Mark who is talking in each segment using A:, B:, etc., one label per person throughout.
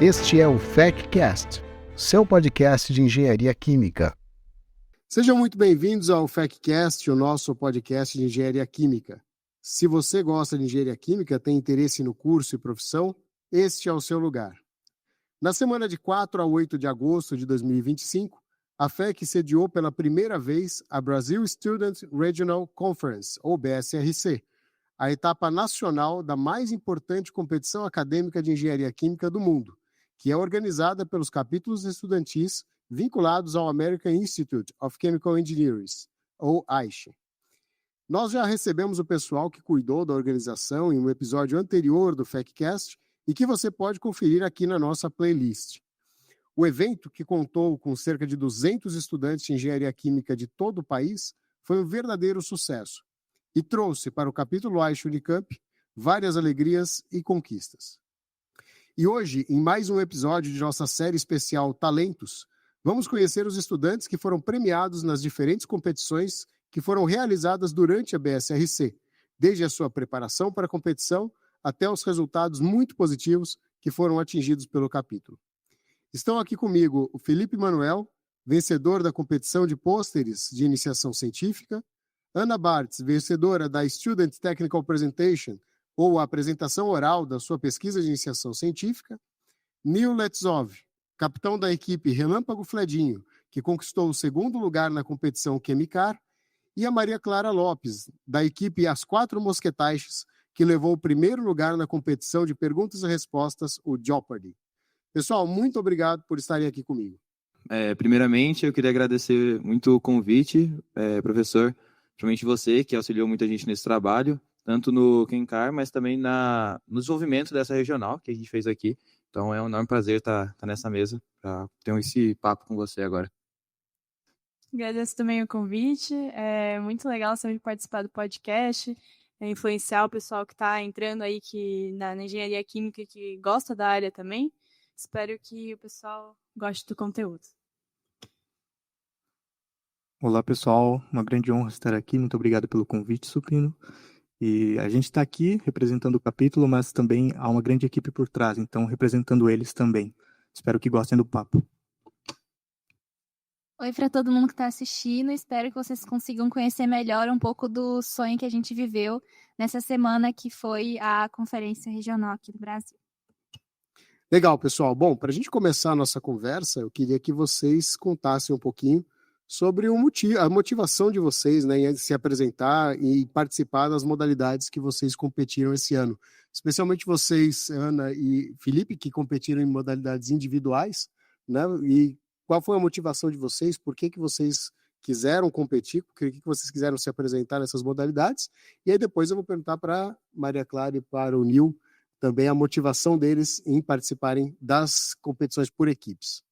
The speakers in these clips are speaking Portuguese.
A: Este é o FECcast, seu podcast de engenharia química.
B: Sejam muito bem-vindos ao FECcast, o nosso podcast de engenharia química. Se você gosta de engenharia química, tem interesse no curso e profissão, este é o seu lugar. Na semana de 4 a 8 de agosto de 2025, a FEC sediou pela primeira vez a Brazil Student Regional Conference, ou BSRC, a etapa nacional da mais importante competição acadêmica de engenharia química do mundo, que é organizada pelos capítulos estudantis vinculados ao American Institute of Chemical Engineering, ou AICHE. Nós já recebemos o pessoal que cuidou da organização em um episódio anterior do FECcast e que você pode conferir aqui na nossa playlist. O evento, que contou com cerca de 200 estudantes de engenharia química de todo o país, foi um verdadeiro sucesso e trouxe para o capítulo AICHE Unicamp várias alegrias e conquistas. E hoje, em mais um episódio de nossa série especial Talentos, vamos conhecer os estudantes que foram premiados nas diferentes competições que foram realizadas durante a BSRC, desde a sua preparação para a competição até os resultados muito positivos que foram atingidos pelo capítulo. Estão aqui comigo o Felipe Manuel, vencedor da competição de pôsteres de iniciação científica, Ana Bartz, vencedora da Student Technical Presentation, ou a apresentação oral da sua pesquisa de iniciação científica, Neil Letzov, capitão da equipe Relâmpago Fledinho, que conquistou o segundo lugar na competição Quemicar, e a Maria Clara Lopes, da equipe As Quatro Mosquetaixes, que levou o primeiro lugar na competição de perguntas e respostas, o Jeopardy. Pessoal, muito obrigado por estarem aqui comigo.
C: Primeiramente, eu queria agradecer muito o convite, professor, principalmente você, que auxiliou muita gente nesse trabalho, tanto no Quemicar, mas também no desenvolvimento dessa regional que a gente fez aqui. Então, é um enorme prazer estar nessa mesa para ter esse papo com você agora.
D: Agradeço também o convite. É muito legal sempre participar do podcast, influenciar o pessoal que está entrando aí na engenharia química, que gosta da área também. Espero que o pessoal goste do conteúdo.
E: Olá, pessoal. Uma grande honra estar aqui. Muito obrigado pelo convite, Supino. E a gente está aqui representando o capítulo, mas também há uma grande equipe por trás, então representando eles também. Espero que gostem do papo.
F: Oi para todo mundo que está assistindo, espero que vocês consigam conhecer melhor um pouco do sonho que a gente viveu nessa semana que foi a conferência regional aqui do Brasil.
B: Legal, pessoal. Bom, para a gente começar a nossa conversa, eu queria que vocês contassem um pouquinho sobre a motivação de vocês, né, em se apresentar e participar das modalidades que vocês competiram esse ano. Especialmente vocês, Ana e Felipe, que competiram em modalidades individuais, né, e qual foi a motivação de vocês? Por que vocês quiseram competir? Por que vocês quiseram se apresentar nessas modalidades? E aí depois eu vou perguntar para Maria Clara e para o Nil também a motivação deles em participarem das competições por equipes.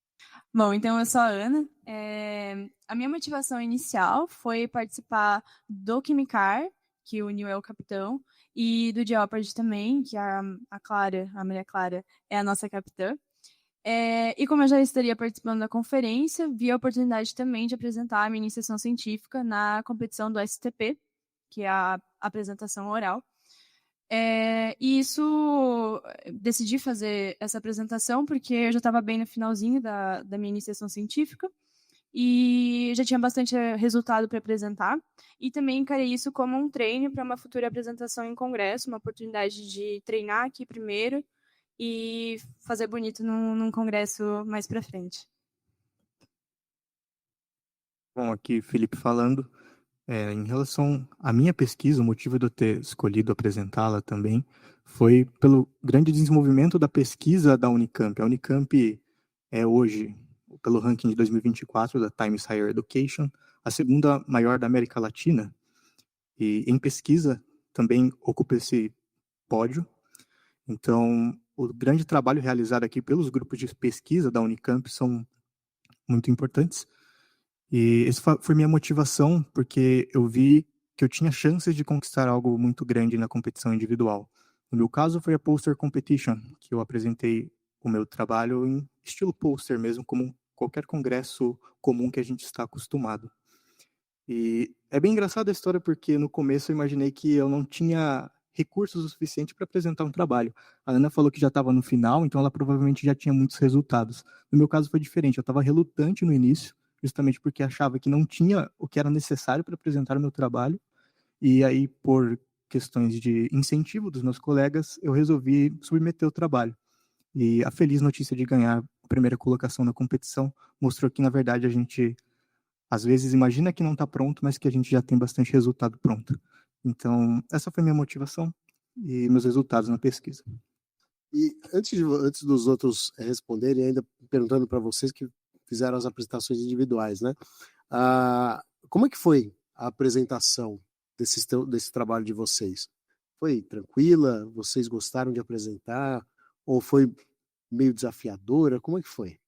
D: Bom, então eu sou a Ana. A minha motivação inicial foi participar do Quemicar, que o Nil é o capitão, e do Jeopardy também, que a Maria Clara, é a nossa capitã. E como eu já estaria participando da conferência, vi a oportunidade também de apresentar a minha iniciação científica na competição do STP, que é a apresentação oral. E decidi fazer essa apresentação porque eu já estava bem no finalzinho da minha iniciação científica e já tinha bastante resultado para apresentar. E também encarei isso como um treino para uma futura apresentação em congresso, uma oportunidade de treinar aqui primeiro e fazer bonito num congresso mais para frente.
E: Bom, aqui Felipe falando. Em relação à minha pesquisa, o motivo de eu ter escolhido apresentá-la também foi pelo grande desenvolvimento da pesquisa da Unicamp. A Unicamp é hoje, pelo ranking de 2024 da Times Higher Education, a segunda maior da América Latina. E em pesquisa também ocupa esse pódio. Então, o grande trabalho realizado aqui pelos grupos de pesquisa da Unicamp são muito importantes. E essa foi minha motivação, porque eu vi que eu tinha chances de conquistar algo muito grande na competição individual. No meu caso, foi a Poster Competition, que eu apresentei o meu trabalho em estilo poster mesmo, como qualquer congresso comum que a gente está acostumado. E é bem engraçada a história, porque no começo eu imaginei que eu não tinha recursos o suficiente para apresentar um trabalho. A Ana falou que já estava no final, então ela provavelmente já tinha muitos resultados. No meu caso foi diferente, eu estava relutante no início, justamente porque achava que não tinha o que era necessário para apresentar o meu trabalho, e aí, por questões de incentivo dos meus colegas, eu resolvi submeter o trabalho. E a feliz notícia de ganhar a primeira colocação na competição mostrou que, na verdade, a gente, às vezes, imagina que não está pronto, mas que a gente já tem bastante resultado pronto. Então, essa foi minha motivação e meus resultados na pesquisa.
B: E antes dos outros responderem, ainda perguntando para vocês que fizeram as apresentações individuais, né? Como é que foi a apresentação desse trabalho de vocês? Foi tranquila? Vocês gostaram de apresentar? Ou foi meio desafiadora? Como é que foi?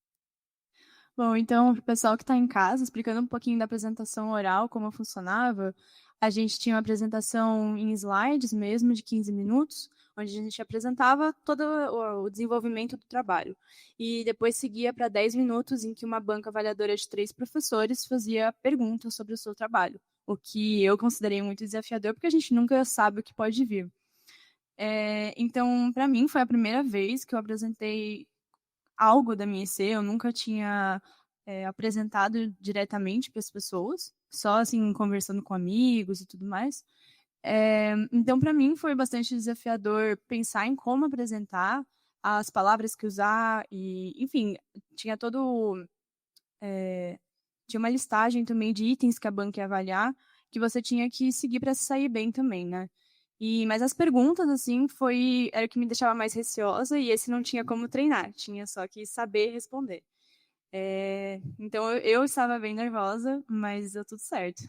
D: Bom, então, para o pessoal que está em casa, explicando um pouquinho da apresentação oral, como funcionava, a gente tinha uma apresentação em slides mesmo, de 15 minutos, onde a gente apresentava todo o desenvolvimento do trabalho. E depois seguia para 10 minutos, em que uma banca avaliadora de 3 professores fazia perguntas sobre o seu trabalho, o que eu considerei muito desafiador, porque a gente nunca sabe o que pode vir. Então, para mim, foi a primeira vez que eu apresentei algo da minha IC, eu nunca tinha apresentado diretamente para as pessoas, só assim, conversando com amigos e tudo mais. Então, para mim, foi bastante desafiador pensar em como apresentar, as palavras que usar, e, enfim, tinha tinha uma listagem também de itens que a banca ia avaliar, que você tinha que seguir para se sair bem também, né? Mas as perguntas, assim, era o que me deixava mais receosa, e esse não tinha como treinar, tinha só que saber responder. Então, eu estava bem nervosa, mas deu tudo certo.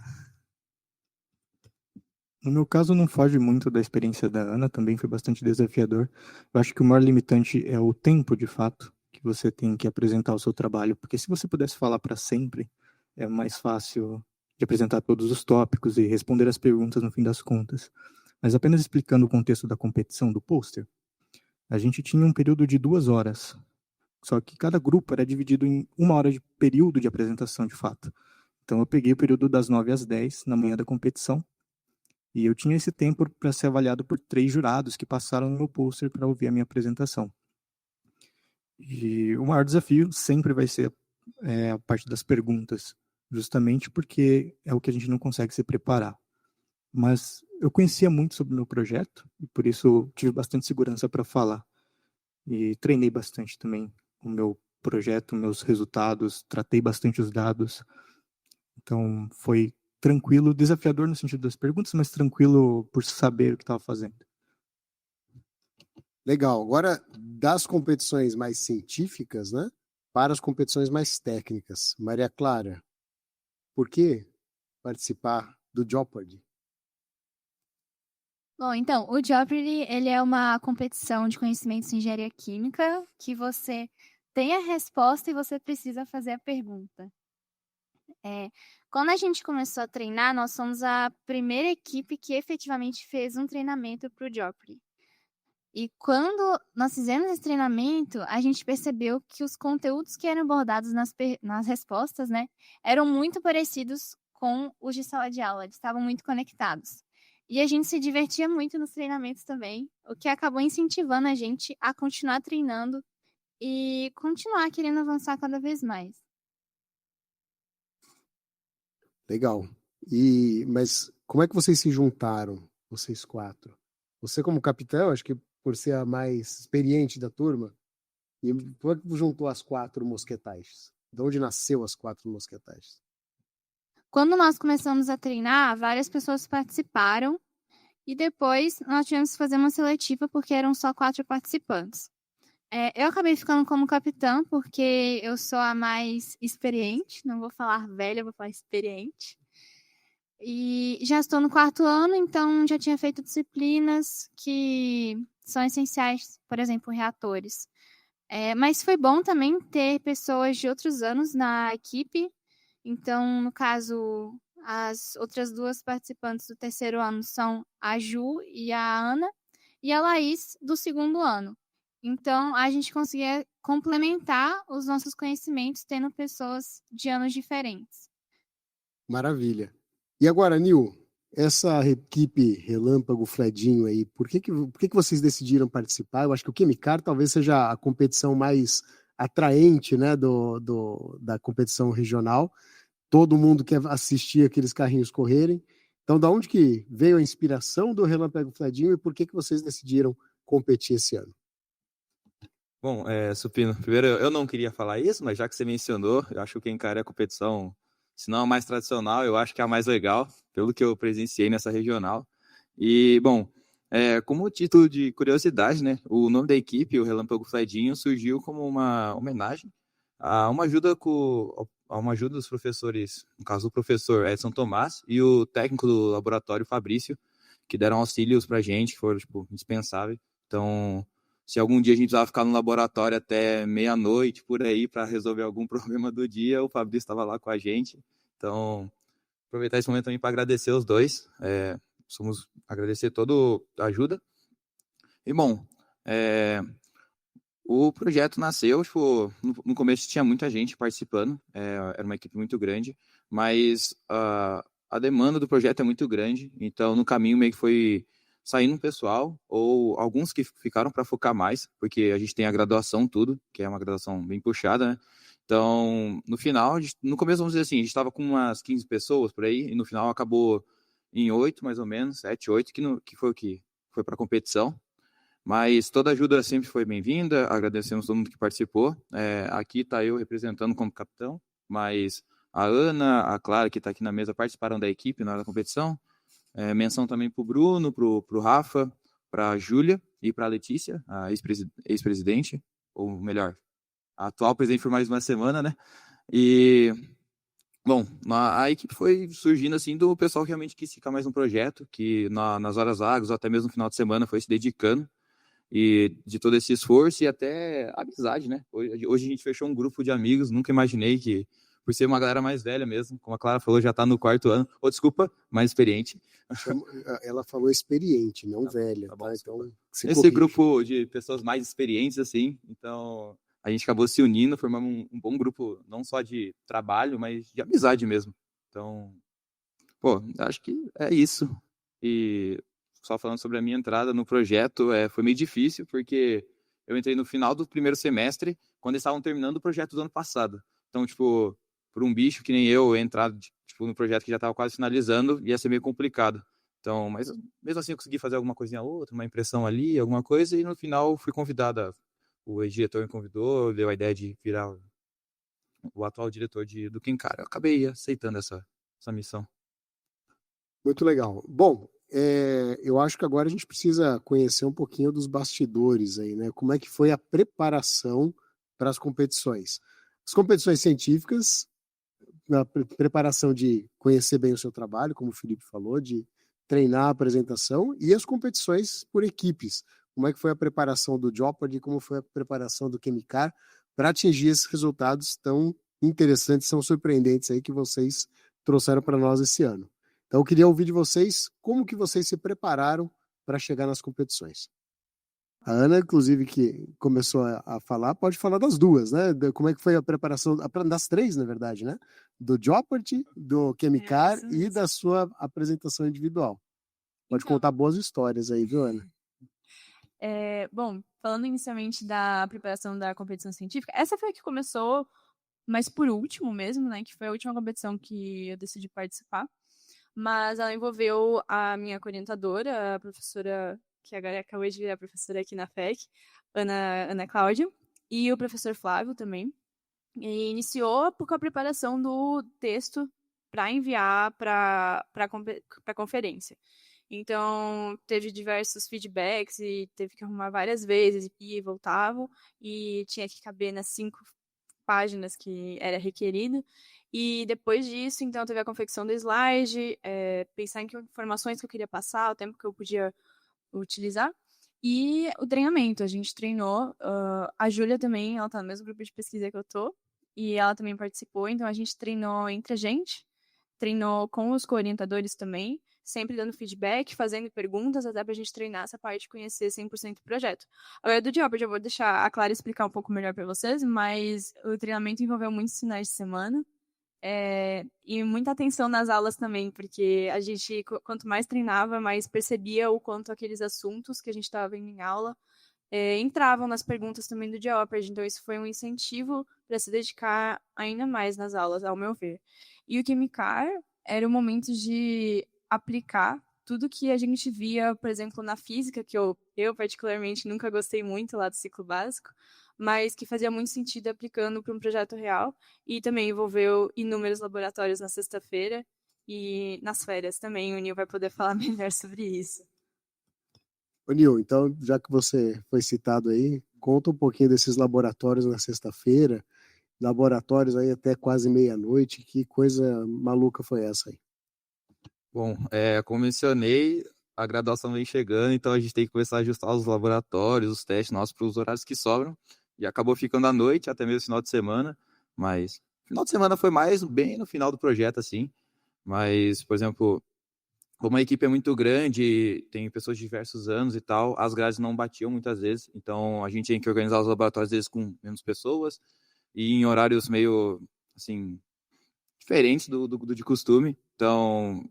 E: No meu caso, não foge muito da experiência da Ana, também foi bastante desafiador. Eu acho que o maior limitante é o tempo, de fato, que você tem que apresentar o seu trabalho, porque se você pudesse falar para sempre, é mais fácil de apresentar todos os tópicos e responder as perguntas no fim das contas. Mas apenas explicando o contexto da competição do pôster, a gente tinha um período de 2 horas, só que cada grupo era dividido em 1 hora de período de apresentação, de fato. Então eu peguei o período das 9 às 10, na manhã da competição, e eu tinha esse tempo para ser avaliado por 3 jurados que passaram no meu pôster para ouvir a minha apresentação. E o maior desafio sempre vai ser a parte das perguntas, justamente porque é o que a gente não consegue se preparar. Mas eu conhecia muito sobre o meu projeto e por isso tive bastante segurança para falar. E treinei bastante também o meu projeto, meus resultados, tratei bastante os dados. Então foi tranquilo, desafiador no sentido das perguntas, mas tranquilo por saber o que estava fazendo.
B: Legal. Agora, das competições mais científicas, né, para as competições mais técnicas. Maria Clara, por que participar do Jeopardy?
F: Bom, então, o Jeopardy, ele é uma competição de conhecimentos em engenharia química que você tem a resposta e você precisa fazer a pergunta. Quando a gente começou a treinar, nós somos a primeira equipe que efetivamente fez um treinamento para o Jeopardy. E quando nós fizemos esse treinamento, a gente percebeu que os conteúdos que eram abordados nas respostas, né, eram muito parecidos com os de sala de aula, eles estavam muito conectados. E a gente se divertia muito nos treinamentos também, o que acabou incentivando a gente a continuar treinando e continuar querendo avançar cada vez mais.
B: Legal. Mas como é que vocês se juntaram, vocês 4? Você como capitão, acho que por ser a mais experiente da turma, e como é que juntou as 4 mosquetais? De onde nasceu as 4 mosquetais?
F: Quando nós começamos a treinar, várias pessoas participaram e depois nós tivemos que fazer uma seletiva porque eram só 4 participantes. Eu acabei ficando como capitã porque eu sou a mais experiente, não vou falar velha, vou falar experiente. E já estou no 4º ano, então já tinha feito disciplinas que são essenciais, por exemplo, reatores. Mas foi bom também ter pessoas de outros anos na equipe. Então, no caso, as outras 2 participantes do 3º ano são a Ju e a Ana, e a Laís do 2º ano. Então, a gente conseguia complementar os nossos conhecimentos tendo pessoas de anos diferentes.
B: Maravilha. E agora, Nil, essa equipe Relâmpago Fledinho aí, por que vocês decidiram participar? Eu acho que o Quimicar talvez seja a competição mais atraente, né, da competição regional. Todo mundo quer assistir aqueles carrinhos correrem. Então, da onde que veio a inspiração do Relâmpago Fledinho e por que vocês decidiram competir esse ano?
C: Bom, Supino, primeiro eu não queria falar isso, mas já que você mencionou, eu acho que o Quem-Car é a competição, se não a mais tradicional, eu acho que é a mais legal, pelo que eu presenciei nessa regional. E, bom, como título de curiosidade, né, o nome da equipe, o Relâmpago Fledinho, surgiu como uma homenagem a uma ajuda dos professores, no caso o professor Edson Tomás e o técnico do laboratório Fabrício, que deram auxílios pra gente, que foram, tipo, indispensáveis. Então, se algum dia a gente precisava ficar no laboratório até meia-noite, por aí, para resolver algum problema do dia, o Fabrício estava lá com a gente. Então, aproveitar esse momento também para agradecer os dois. Agradecer toda a ajuda. E, bom, o projeto nasceu, tipo, no começo tinha muita gente participando, era uma equipe muito grande, mas a demanda do projeto é muito grande, então no caminho meio que foi saindo um pessoal, ou alguns que ficaram para focar mais, porque a gente tem a graduação tudo, que é uma graduação bem puxada, né? Então, no final, no começo, vamos dizer assim, a gente estava com umas 15 pessoas por aí, e no final acabou em 8, mais ou menos, 7, 8, que foi o que foi para a competição. Mas toda ajuda sempre foi bem-vinda, agradecemos todo mundo que participou. Aqui está eu representando como capitão, mas a Ana, a Clara, que está aqui na mesa, participaram da equipe na hora da competição. Menção também para o Bruno, para o Rafa, para a Júlia e para a Letícia, a ex-presidente, ou melhor, a atual presidente por mais uma semana, né? E, bom, a equipe foi surgindo assim do pessoal que realmente quis ficar mais no projeto, que nas horas vagas, ou até mesmo no final de semana, foi se dedicando, e de todo esse esforço e até amizade, né? Hoje a gente fechou um grupo de amigos, nunca imaginei que, por ser uma galera mais velha mesmo, como a Clara falou, já está no 4º ano, desculpa, mais experiente.
B: Ela falou experiente, não velha.
C: Tá bom,
B: tá? Então,
C: esse grupo de pessoas mais experientes, assim, então a gente acabou se unindo, formamos um bom grupo, não só de trabalho, mas de amizade mesmo. Então, acho que é isso. E só falando sobre a minha entrada no projeto, foi meio difícil, porque eu entrei no final do primeiro semestre, quando eles estavam terminando o projeto do ano passado. Então, tipo, por um bicho que nem eu entrar tipo, no projeto que já estava quase finalizando, ia ser meio complicado. Então, mas mesmo assim eu consegui fazer alguma coisinha outra, uma impressão ali, alguma coisa, e no final fui convidada. O diretor me convidou, deu a ideia de virar o atual diretor do Quem-Car. Eu acabei aceitando essa missão.
B: Muito legal. Bom, eu acho que agora a gente precisa conhecer um pouquinho dos bastidores aí, né? Como é que foi a preparação para as competições? As competições científicas, na preparação de conhecer bem o seu trabalho, como o Felipe falou, de treinar a apresentação, e as competições por equipes. Como é que foi a preparação do Jeopardy, como foi a preparação do Quimicar para atingir esses resultados tão interessantes, tão surpreendentes aí que vocês trouxeram para nós esse ano. Então, eu queria ouvir de vocês como que vocês se prepararam para chegar nas competições. A Ana, inclusive, que começou a falar, pode falar das duas, né? Como é que foi a preparação, das três, na verdade, né? Do Jeopardy, do Quimicar e da sua apresentação individual. Pode contar boas histórias aí, viu, Ana?
D: Bom, falando inicialmente da preparação da competição científica, essa foi a que começou, mas por último mesmo, né? Que foi a última competição que eu decidi participar. Mas ela envolveu a minha orientadora, a professora, que agora acabou de virar professora aqui na FEC, Ana Cláudia, e o professor Flávio também. E iniciou com a preparação do texto para enviar para a conferência. Então, teve diversos feedbacks e teve que arrumar várias vezes, e voltava, e tinha que caber nas 5 páginas que era requerido. E depois disso, então, teve a confecção do slide, pensar em que informações que eu queria passar, o tempo que eu podia utilizar, e o treinamento. A gente treinou, a Júlia também, ela tá no mesmo grupo de pesquisa que eu tô, e ela também participou, então a gente treinou entre a gente, treinou com os co-orientadores também, sempre dando feedback, fazendo perguntas, até pra gente treinar essa parte de conhecer 100% do projeto. Agora, do Jeopardy, eu vou deixar a Clara explicar um pouco melhor para vocês, mas o treinamento envolveu muitos finais de semana, E muita atenção nas aulas também, porque a gente, quanto mais treinava, mais percebia o quanto aqueles assuntos que a gente estava vendo em aula entravam nas perguntas também do Jeopardy. Então, isso foi um incentivo para se dedicar ainda mais nas aulas, ao meu ver. E o Quimicar era o momento de aplicar tudo que a gente via, por exemplo, na física, que eu particularmente nunca gostei muito lá do ciclo básico, mas que fazia muito sentido aplicando para um projeto real, e também envolveu inúmeros laboratórios na sexta-feira e nas férias também. O Nil vai poder falar melhor sobre isso.
B: Ô, Nil, então, já que você foi citado aí, conta um pouquinho desses laboratórios na sexta-feira, laboratórios aí até quase meia-noite, que coisa maluca foi essa aí?
C: Bom, como mencionei, a graduação vem chegando, então a gente tem que começar a ajustar os laboratórios, os testes nossos para os horários que sobram, e acabou ficando à noite, até mesmo final de semana, mas final de semana foi mais bem no final do projeto, assim, mas, por exemplo, como a equipe é muito grande, tem pessoas de diversos anos e tal, as grades não batiam muitas vezes, então a gente tinha que organizar os laboratórios às vezes com menos pessoas, e em horários meio, assim, diferentes do de costume, então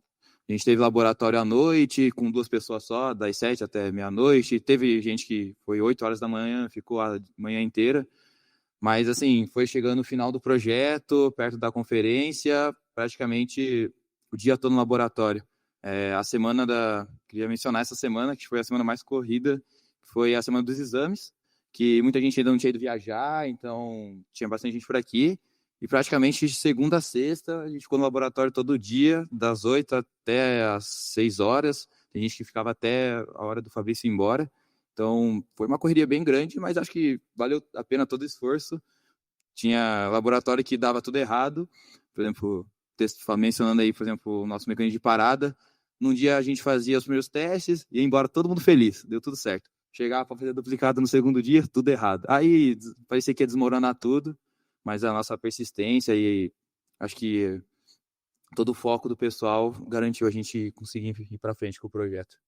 C: a gente teve laboratório à noite, com 2 pessoas só, das 7 até meia-noite. Teve gente que foi 8 horas da manhã, ficou a manhã inteira. Mas, assim, foi chegando o final do projeto, perto da conferência, praticamente o dia todo no laboratório. Queria mencionar essa semana, que foi a semana mais corrida, que foi a semana dos exames, que muita gente ainda não tinha ido viajar, então tinha bastante gente por aqui. E praticamente de segunda a sexta, a gente ficou no laboratório todo dia, das 8 até as 6 horas. Tem gente que ficava até a hora do Fabrício ir embora. Então, foi uma correria bem grande, mas acho que valeu a pena todo o esforço. Tinha laboratório que dava tudo errado. Por exemplo, mencionando aí, por exemplo, o nosso mecanismo de parada. Num dia a gente fazia os primeiros testes e ia embora todo mundo feliz. Deu tudo certo. Chegava para fazer duplicado no segundo dia, tudo errado. Aí parecia que ia desmoronar tudo. Mas a nossa persistência e acho que todo o foco do pessoal garantiu a gente conseguir ir para frente com o projeto.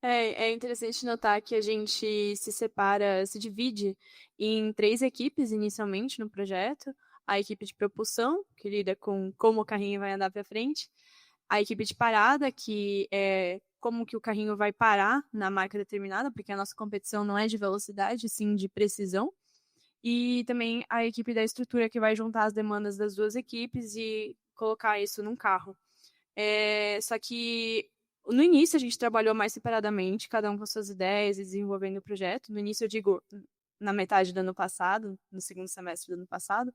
D: É interessante notar que a gente se divide em 3 equipes inicialmente no projeto. A equipe de propulsão, que lida com como o carrinho vai andar para frente. A equipe de parada, que é como que o carrinho vai parar na marca determinada, porque a nossa competição não é de velocidade, sim de precisão. E também a equipe da estrutura, que vai juntar as demandas das 2 equipes e colocar isso num carro. Só que no início a gente trabalhou mais separadamente, cada um com suas ideias e desenvolvendo o projeto. No início eu digo na metade do ano passado, no segundo semestre do ano passado,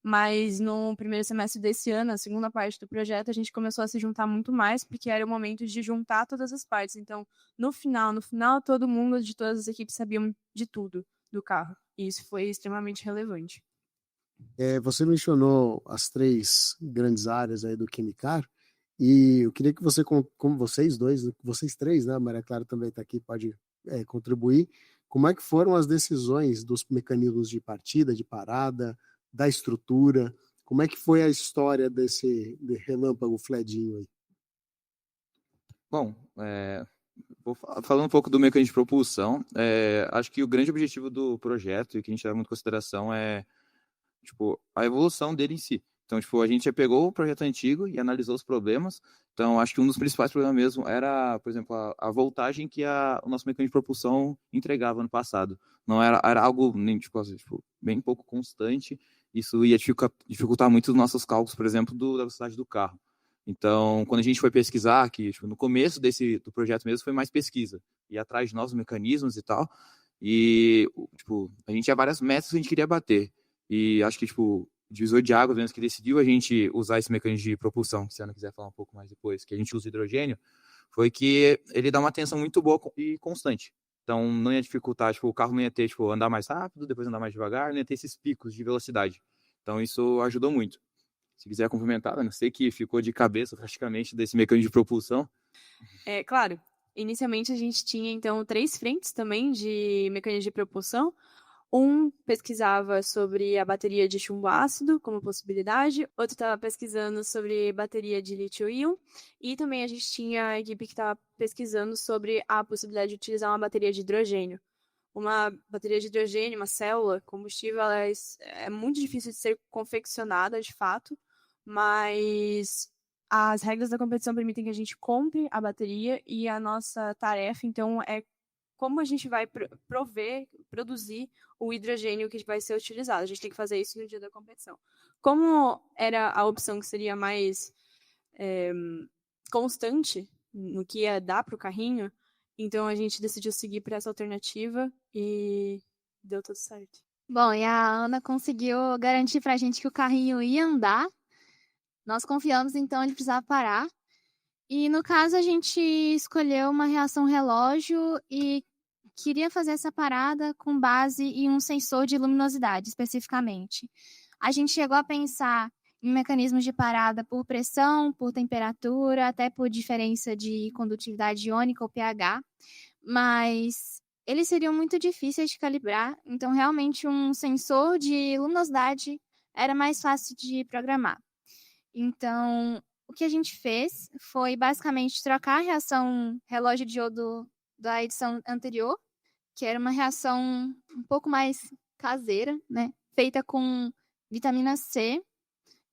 D: mas no primeiro semestre desse ano, a segunda parte do projeto, a gente começou a se juntar muito mais, porque era o momento de juntar todas as partes. Então, no final, todo mundo de todas as equipes sabiam de tudo do carro. E isso foi extremamente relevante.
B: Você mencionou as 3 grandes áreas aí do Quimicar, e eu queria que você, como vocês 3, né? A Maria Clara também está aqui, pode contribuir. Como é que foram as decisões dos mecanismos de partida, de parada, da estrutura? Como é que foi a história desse relâmpago Fledinho aí?
C: Bom, falando um pouco do mecanismo de propulsão, acho que o grande objetivo do projeto e que a gente leva muito em consideração é a evolução dele em si. Então, a gente já pegou o projeto antigo e analisou os problemas. Então, acho que um dos principais problemas mesmo era, por exemplo, a voltagem que o nosso mecanismo de propulsão entregava no passado. Não era algo nem, bem pouco constante. Isso ia dificultar muito os nossos cálculos, por exemplo, da velocidade do carro. Então, quando a gente foi pesquisar, que no começo do projeto mesmo foi mais pesquisa, ir atrás de novos mecanismos e tal, e a gente tinha várias metas que a gente queria bater. E acho que, o divisor de águas mesmo que decidiu a gente usar esse mecanismo de propulsão, se a Ana quiser falar um pouco mais depois, que a gente usa hidrogênio, foi que ele dá uma tensão muito boa e constante. Então, não ia dificultar, o carro não ia ter, andar mais rápido, depois andar mais devagar, não ia ter esses picos de velocidade. Então, isso ajudou muito. Se quiser complementar, Ana, sei que ficou de cabeça praticamente desse mecanismo de propulsão.
D: Claro. Inicialmente, a gente tinha, então, 3 frentes também de mecanismo de propulsão. Um pesquisava sobre a bateria de chumbo ácido como possibilidade, outro estava pesquisando sobre bateria de lítio-íon, e também a gente tinha a equipe que estava pesquisando sobre a possibilidade de utilizar uma bateria de hidrogênio. Uma bateria de hidrogênio, uma célula combustível, ela é muito difícil de ser confeccionada de fato, mas as regras da competição permitem que a gente compre a bateria e a nossa tarefa, então, é como a gente vai produzir o hidrogênio que vai ser utilizado. A gente tem que fazer isso no dia da competição. Como era a opção que seria mais constante no que ia dar para o carrinho, então a gente decidiu seguir por essa alternativa e deu tudo certo.
F: Bom, e a Ana conseguiu garantir pra gente que o carrinho ia andar. Nós confiamos, então ele precisava parar. E no caso a gente escolheu uma reação relógio e queria fazer essa parada com base em um sensor de luminosidade, especificamente. A gente chegou a pensar em mecanismos de parada por pressão, por temperatura, até por diferença de condutividade iônica ou pH, mas eles seriam muito difíceis de calibrar, então realmente um sensor de luminosidade era mais fácil de programar. Então, o que a gente fez foi basicamente trocar a reação relógio diodo da edição anterior, que era uma reação um pouco mais caseira, né? Feita com vitamina C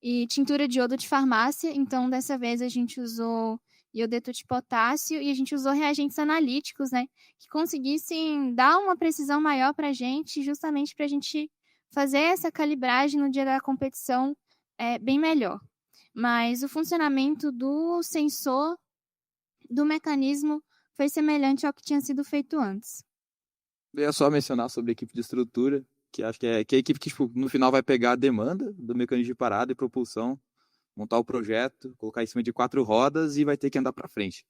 F: e tintura de iodo de farmácia. Então, dessa vez a gente usou iodeto de potássio e a gente usou reagentes analíticos, né? Que conseguissem dar uma precisão maior para a gente, justamente para a gente fazer essa calibragem no dia da competição bem melhor. Mas o funcionamento do sensor, do mecanismo, foi semelhante ao que tinha sido feito antes.
C: Eu ia só mencionar sobre a equipe de estrutura, que acho que é a equipe que no final vai pegar a demanda do mecanismo de parada e propulsão, montar o projeto, colocar em cima de 4 rodas e vai ter que andar para frente.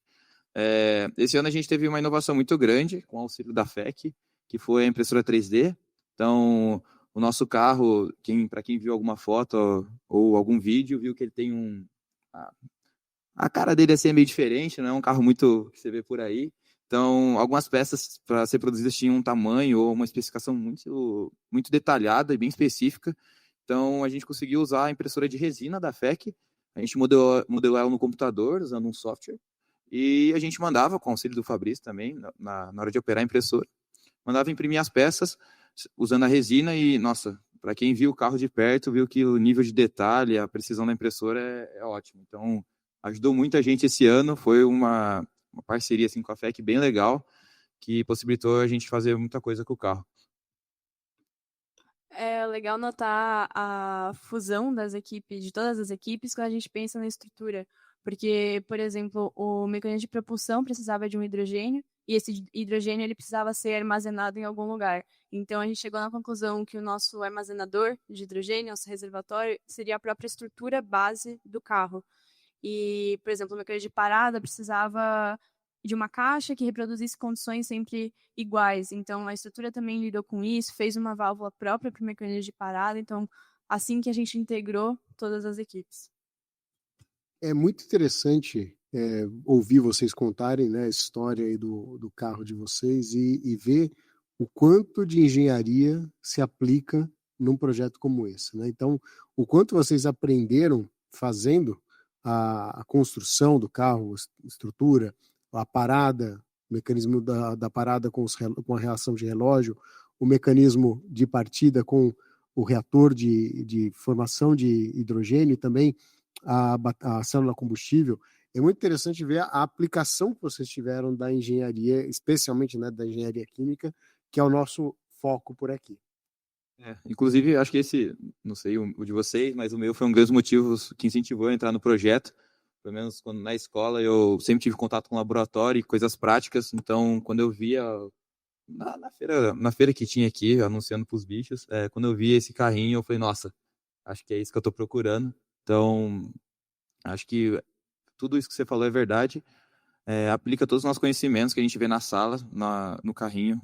C: Esse ano a gente teve uma inovação muito grande com o auxílio da FEC, que foi a impressora 3D. Então, o nosso carro, para quem viu alguma foto ou algum vídeo, viu que ele tem a cara dele assim é meio diferente, não é um carro muito que você vê por aí. Então, algumas peças para ser produzidas tinham um tamanho ou uma especificação muito, muito detalhada e bem específica. Então, a gente conseguiu usar a impressora de resina da FEC. A gente modelou ela no computador, usando um software. E a gente mandava, com o auxílio do Fabrício também, na hora de operar a impressora, mandava imprimir as peças usando a resina e, nossa, para quem viu o carro de perto, viu que o nível de detalhe, a precisão da impressora é ótimo. Então, ajudou muita gente esse ano, foi uma parceria assim, com a FEC bem legal, que possibilitou a gente fazer muita coisa com o carro.
D: É legal notar a fusão das equipes, de todas as equipes, quando a gente pensa na estrutura. Porque, por exemplo, o mecanismo de propulsão precisava de um hidrogênio, e esse hidrogênio ele precisava ser armazenado em algum lugar. Então, a gente chegou na conclusão que o nosso armazenador de hidrogênio, nosso reservatório, seria a própria estrutura base do carro. E, por exemplo, o mecanismo de parada precisava de uma caixa que reproduzisse condições sempre iguais. Então, a estrutura também lidou com isso, fez uma válvula própria para o mecanismo de parada. Então, assim que a gente integrou todas as equipes.
B: É muito interessante ouvir vocês contarem, né, a história aí do carro de vocês e ver o quanto de engenharia se aplica num projeto como esse, né? Então, o quanto vocês aprenderam fazendo a construção do carro, estrutura, a parada, o mecanismo da parada com a reação de relógio, o mecanismo de partida com o reator de formação de hidrogênio e também a célula combustível. É muito interessante ver a aplicação que vocês tiveram da engenharia, especialmente, né, da engenharia química, que é o nosso foco por aqui.
C: Inclusive, acho que esse, não sei o de vocês, mas o meu foi um dos motivos que incentivou a entrar no projeto. Pelo menos quando na escola eu sempre tive contato com laboratório e coisas práticas. Então, quando eu via na feira que tinha aqui, anunciando para os bichos, quando eu vi esse carrinho, eu falei, nossa, acho que é isso que eu estou procurando. Então, acho que tudo isso que você falou é verdade. Aplica todos os nossos conhecimentos que a gente vê na sala, no carrinho.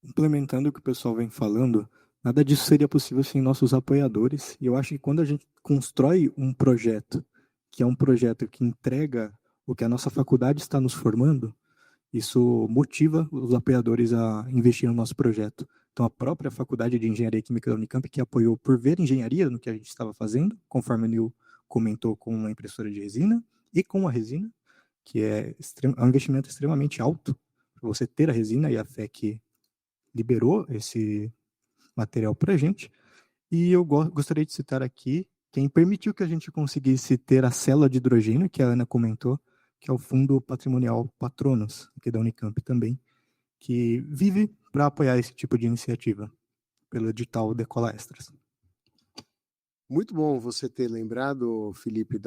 E: Implementando o que o pessoal vem falando, nada disso seria possível sem nossos apoiadores. E eu acho que quando a gente constrói um projeto, que é um projeto que entrega o que a nossa faculdade está nos formando, isso motiva os apoiadores a investir no nosso projeto. Então, a própria Faculdade de Engenharia Química da Unicamp, que apoiou por ver engenharia no que a gente estava fazendo, conforme o Nil comentou, com a impressora de resina e com a resina, que é um investimento extremamente alto para você ter a resina, e a FEC liberou esse material para a gente. E eu gostaria de citar aqui quem permitiu que a gente conseguisse ter a célula de hidrogênio, que a Ana comentou, que é o Fundo Patrimonial Patronos, aqui da Unicamp também, que vive para apoiar esse tipo de iniciativa, pelo edital Decola Extras.
B: Muito bom você ter lembrado, Felipe,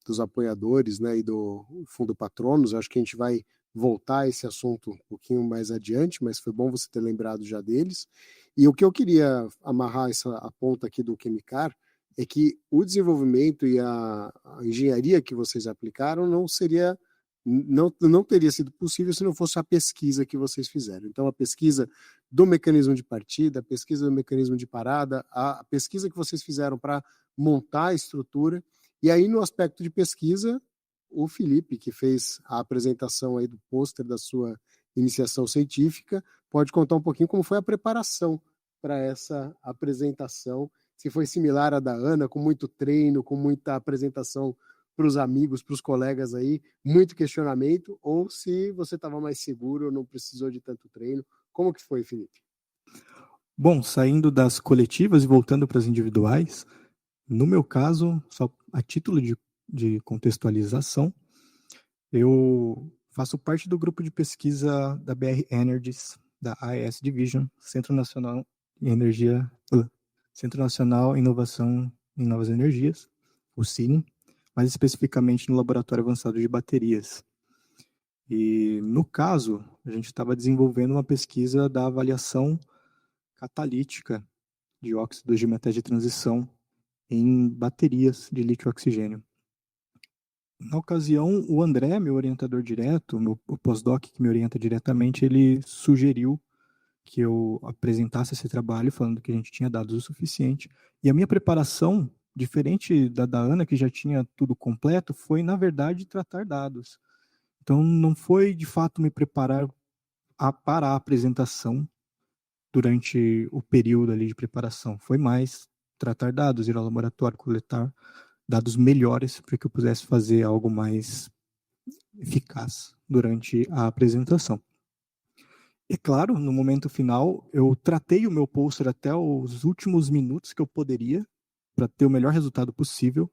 B: dos apoiadores, né, e do Fundo Patronos. Acho que a gente vai voltar a esse assunto um pouquinho mais adiante, mas foi bom você ter lembrado já deles. E o que eu queria amarrar a ponta aqui do Quimicar é que o desenvolvimento e a engenharia que vocês aplicaram não teria sido possível se não fosse a pesquisa que vocês fizeram. Então, a pesquisa do mecanismo de partida, a pesquisa do mecanismo de parada, a pesquisa que vocês fizeram para montar a estrutura. E aí, no aspecto de pesquisa, o Felipe, que fez a apresentação aí do pôster da sua iniciação científica, pode contar um pouquinho como foi a preparação para essa apresentação, se foi similar à da Ana, com muito treino, com muita apresentação para os amigos, para os colegas aí, muito questionamento, ou se você estava mais seguro, não precisou de tanto treino. Como que foi, Felipe?
E: Bom, saindo das coletivas e voltando para as individuais, no meu caso, só a título de contextualização, eu faço parte do grupo de pesquisa da BR Energies, da AES Division, Centro Nacional Inovação em Novas Energias, o CINE, mais especificamente no Laboratório Avançado de Baterias. E, no caso, a gente estava desenvolvendo uma pesquisa da avaliação catalítica de óxidos de metais de transição em baterias de lítio-oxigênio. Na ocasião, o André, meu orientador direto, o pós-doc que me orienta diretamente, ele sugeriu que eu apresentasse esse trabalho, falando que a gente tinha dados o suficiente. E a minha preparação, diferente da Ana, que já tinha tudo completo, foi, na verdade, tratar dados. Então, não foi, de fato, me preparar para a apresentação durante o período ali de preparação. Foi mais tratar dados, ir ao laboratório, coletar dados melhores para que eu pudesse fazer algo mais eficaz durante a apresentação. E claro, no momento final, eu tratei o meu pôster até os últimos minutos que eu poderia, para ter o melhor resultado possível.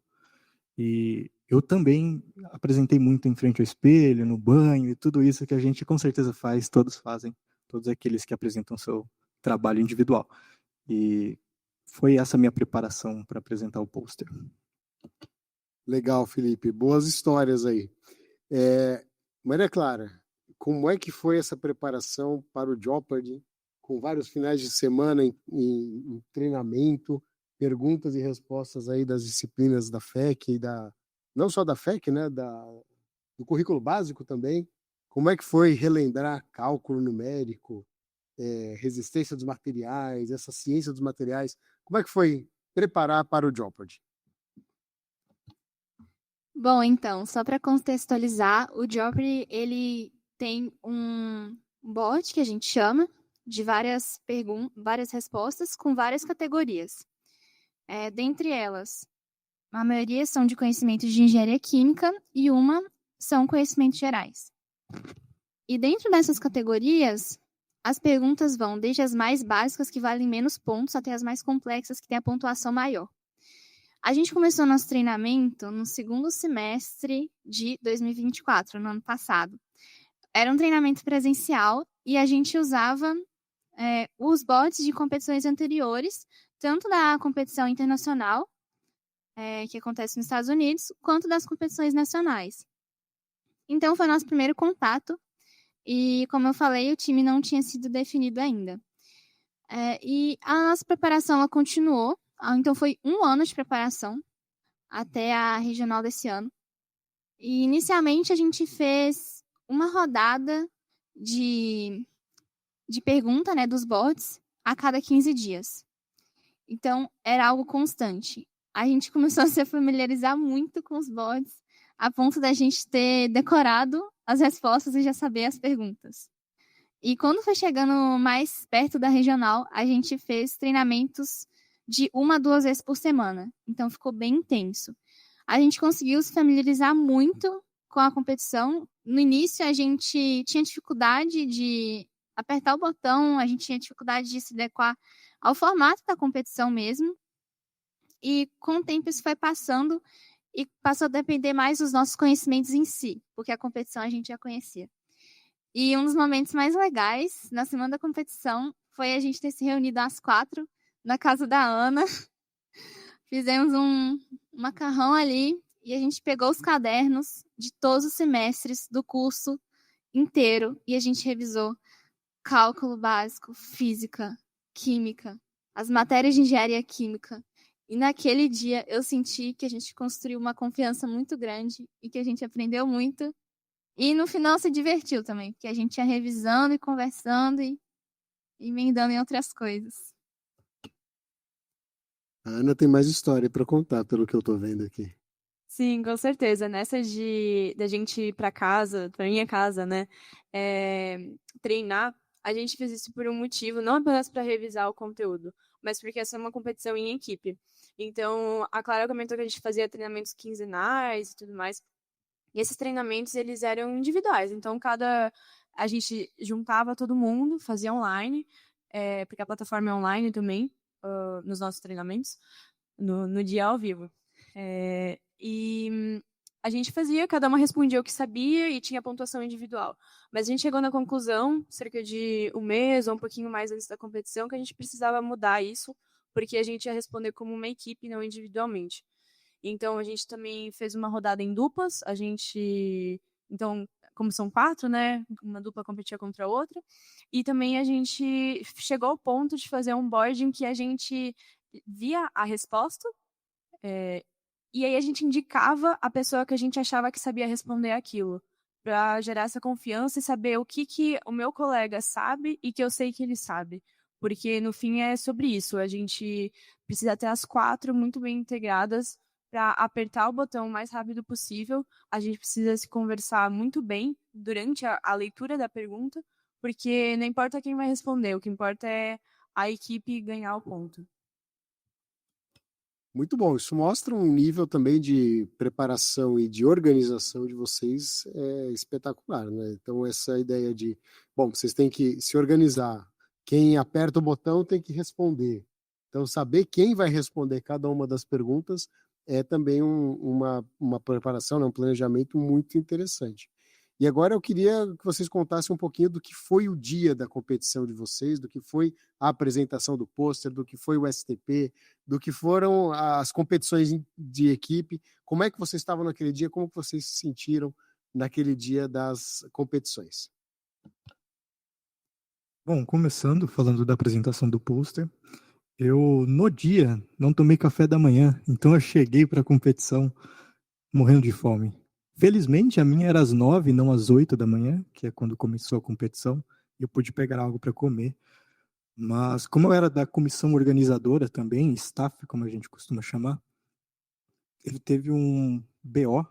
E: E eu também apresentei muito em frente ao espelho, no banho, e tudo isso que a gente com certeza faz, todos fazem, todos aqueles que apresentam seu trabalho individual. E foi essa minha preparação para apresentar o pôster.
B: Legal, Felipe. Boas histórias aí. Maria Clara, como é que foi essa preparação para o Jeopardy, com vários finais de semana em treinamento, perguntas e respostas aí das disciplinas da FEC, não só da FEC, né, do currículo básico também. Como é que foi relembrar cálculo numérico, resistência dos materiais, essa ciência dos materiais? Como é que foi preparar para o Jeopardy?
F: Bom, então, só para contextualizar, o Jeopardy, ele tem um bot que a gente chama de várias respostas com várias categorias. Dentre elas, a maioria são de conhecimentos de engenharia química e uma são conhecimentos gerais. E dentro dessas categorias, as perguntas vão desde as mais básicas, que valem menos pontos, até as mais complexas, que têm a pontuação maior. A gente começou nosso treinamento no segundo semestre de 2024, no ano passado. Era um treinamento presencial e a gente usava os bots de competições anteriores, tanto da competição internacional, que acontece nos Estados Unidos, quanto das competições nacionais. Então, foi nosso primeiro contato e, como eu falei, o time não tinha sido definido ainda. E a nossa preparação ela continuou, então foi 1 ano de preparação até a regional desse ano. E, inicialmente, a gente fez uma rodada de pergunta, né, dos bots a cada 15 dias. Então, era algo constante. A gente começou a se familiarizar muito com os bots, a ponto da gente ter decorado as respostas e já saber as perguntas. E quando foi chegando mais perto da regional, a gente fez treinamentos de 1 a 2 vezes por semana. Então, ficou bem intenso. A gente conseguiu se familiarizar muito com a competição. No início, a gente tinha dificuldade de apertar o botão, a gente tinha dificuldade de se adequar ao formato da competição mesmo. E com o tempo isso foi passando e passou a depender mais dos nossos conhecimentos em si, porque a competição a gente já conhecia. E um dos momentos mais legais na semana da competição foi a gente ter se reunido às 4 na casa da Ana. Fizemos um macarrão ali e a gente pegou os cadernos de todos os semestres do curso inteiro e a gente revisou cálculo básico, física, química, as matérias de engenharia química. E naquele dia eu senti que a gente construiu uma confiança muito grande e que a gente aprendeu muito. E no final se divertiu também, porque a gente ia revisando e conversando e emendando em outras coisas.
B: A Ana tem mais história para contar, pelo que eu tô vendo aqui.
D: Sim, com certeza. Nessa da gente ir para casa, para minha casa, né, treinar, a gente fez isso por um motivo, não apenas para revisar o conteúdo, mas porque essa é uma competição em equipe. Então, a Clara comentou que a gente fazia treinamentos quinzenais e tudo mais. E esses treinamentos, eles eram individuais. Então, a gente juntava todo mundo, fazia online, porque a plataforma é online também, nos nossos treinamentos, no dia ao vivo. E a gente fazia, cada uma respondia o que sabia e tinha pontuação individual. Mas a gente chegou na conclusão, cerca de um mês ou um pouquinho mais antes da competição, que a gente precisava mudar isso, porque a gente ia responder como uma equipe, não individualmente. Então, a gente também fez uma rodada em duplas. Então, como são 4, né? Uma dupla competia contra a outra. E também a gente chegou ao ponto de fazer um board em que a gente via a resposta, e aí a gente indicava a pessoa que a gente achava que sabia responder aquilo, para gerar essa confiança e saber o que o meu colega sabe e que eu sei que ele sabe. Porque, no fim, é sobre isso. A gente precisa ter as 4 muito bem integradas para apertar o botão o mais rápido possível. A gente precisa se conversar muito bem durante a leitura da pergunta, porque não importa quem vai responder, o que importa é a equipe ganhar o ponto.
B: Muito bom, isso mostra um nível também de preparação e de organização de vocês espetacular, né? Então, essa ideia de, bom, vocês têm que se organizar, quem aperta o botão tem que responder. Então, saber quem vai responder cada uma das perguntas é também uma preparação, né? Um planejamento muito interessante. E agora eu queria que vocês contassem um pouquinho do que foi o dia da competição de vocês, do que foi a apresentação do pôster, do que foi o STP, do que foram as competições de equipe. Como é que vocês estavam naquele dia? Como vocês se sentiram naquele dia das competições?
E: Bom, começando falando da apresentação do pôster, eu no dia não tomei café da manhã, então eu cheguei para a competição morrendo de fome. Felizmente a minha era às 9, não às 8 da manhã, que é quando começou a competição, e eu pude pegar algo para comer. Mas como eu era da comissão organizadora também, staff, como a gente costuma chamar, ele teve um BO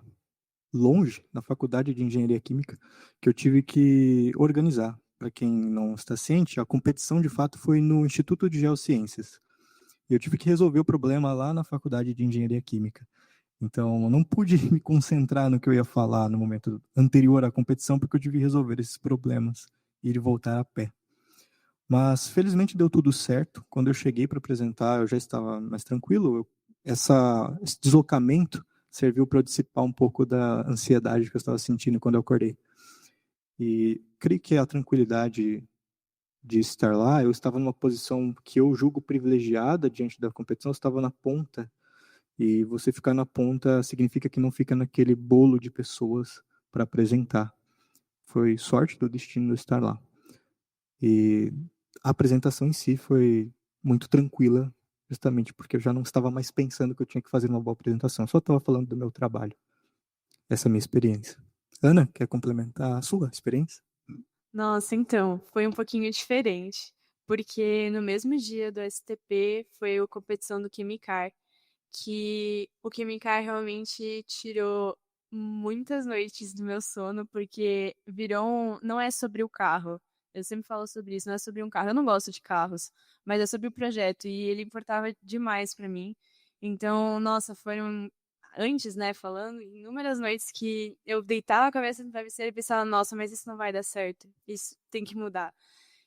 E: longe, na faculdade de engenharia química, que eu tive que organizar. Para quem não está ciente, a competição de fato foi no Instituto de Geociências. E eu tive que resolver o problema lá na faculdade de engenharia química. Então, eu não pude me concentrar no que eu ia falar no momento anterior à competição, porque eu tive que resolver esses problemas e ir voltar a pé. Mas, felizmente, deu tudo certo. Quando eu cheguei para apresentar, eu já estava mais tranquilo. Esse deslocamento serviu para eu dissipar um pouco da ansiedade que eu estava sentindo quando eu acordei. E creio que a tranquilidade de estar lá, eu estava numa posição que eu julgo privilegiada diante da competição, eu estava na ponta. E você ficar na ponta significa que não fica naquele bolo de pessoas para apresentar. Foi sorte do destino de estar lá. E a apresentação em si foi muito tranquila, justamente porque eu já não estava mais pensando que eu tinha que fazer uma boa apresentação. Eu só estava falando do meu trabalho. Essa é a minha experiência. Ana, quer complementar a sua experiência?
D: Nossa, então, foi um pouquinho diferente, porque no mesmo dia do STP foi a competição do Quimicar, que o Quimicar realmente tirou muitas noites do meu sono, porque não é sobre o carro. Eu sempre falo sobre isso, não é sobre um carro. Eu não gosto de carros, mas é sobre o projeto, e ele importava demais pra mim. Então, nossa, foram antes, né, falando, inúmeras noites que eu deitava a cabeça no travesseiro e pensava, nossa, mas isso não vai dar certo, isso tem que mudar.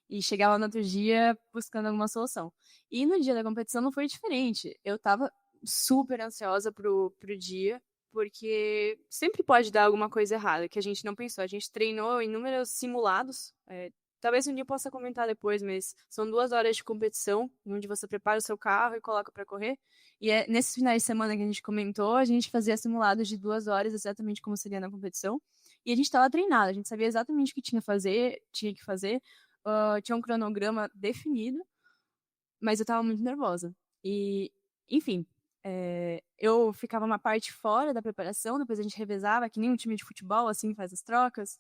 D: E chegava no outro dia buscando alguma solução. E no dia da competição não foi diferente. Eu tava super ansiosa pro dia, porque sempre pode dar alguma coisa errada, que a gente não pensou. A gente treinou inúmeros simulados, talvez um dia eu possa comentar depois, mas são 2 horas de competição, onde você prepara o seu carro e coloca para correr. E nesses finais de semana que a gente comentou, a gente fazia simulados de 2 horas, exatamente como seria na competição. E a gente estava treinado, a gente sabia exatamente o que tinha que fazer, tinha um cronograma definido, mas eu estava muito nervosa. E, enfim, eu ficava uma parte fora da preparação, depois a gente revezava, que nem um time de futebol, assim, faz as trocas.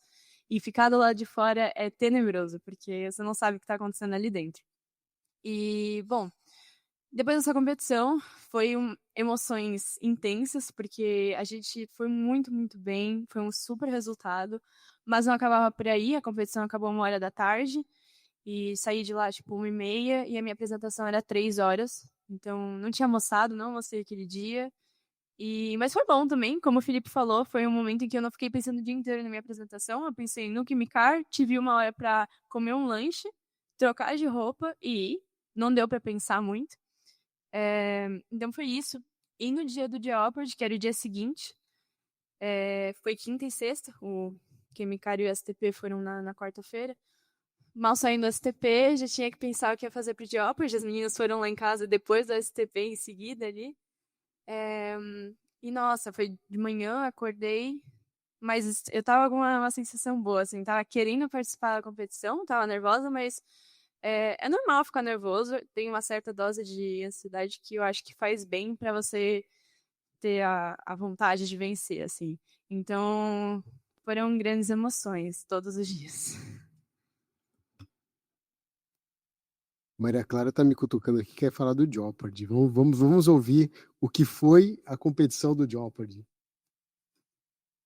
D: E ficar do lado de fora é tenebroso, porque você não sabe o que está acontecendo ali dentro. E, bom, depois dessa competição, foi emoções intensas, porque a gente foi muito, muito bem, foi um super resultado, mas não acabava por aí, a competição acabou 1 hora da tarde, e saí de lá, tipo, 1h30, e a minha apresentação era 3 horas, então não tinha almoçado, não almocei aquele dia, mas foi bom também, como o Felipe falou, foi um momento em que eu não fiquei pensando o dia inteiro na minha apresentação, eu pensei no Quimicar, tive 1 hora para comer um lanche, trocar de roupa e ir, não deu para pensar muito. Então foi isso. E no dia do Jeopardy, que era o dia seguinte, foi quinta e sexta, o Quimicar e o STP foram na quarta-feira. Mal saindo do STP, já tinha que pensar o que ia fazer pro Jeopardy, as meninas foram lá em casa depois do STP em seguida ali. E nossa, foi de manhã, acordei, mas eu tava com uma sensação boa, assim, tava querendo participar da competição, tava nervosa, mas é normal ficar nervoso, tem uma certa dose de ansiedade que eu acho que faz bem pra você ter a vontade de vencer, assim. Então, foram grandes emoções todos os dias.
B: Maria Clara está me cutucando aqui, quer falar do Jeopardy. Vamos ouvir o que foi a competição do Jeopardy.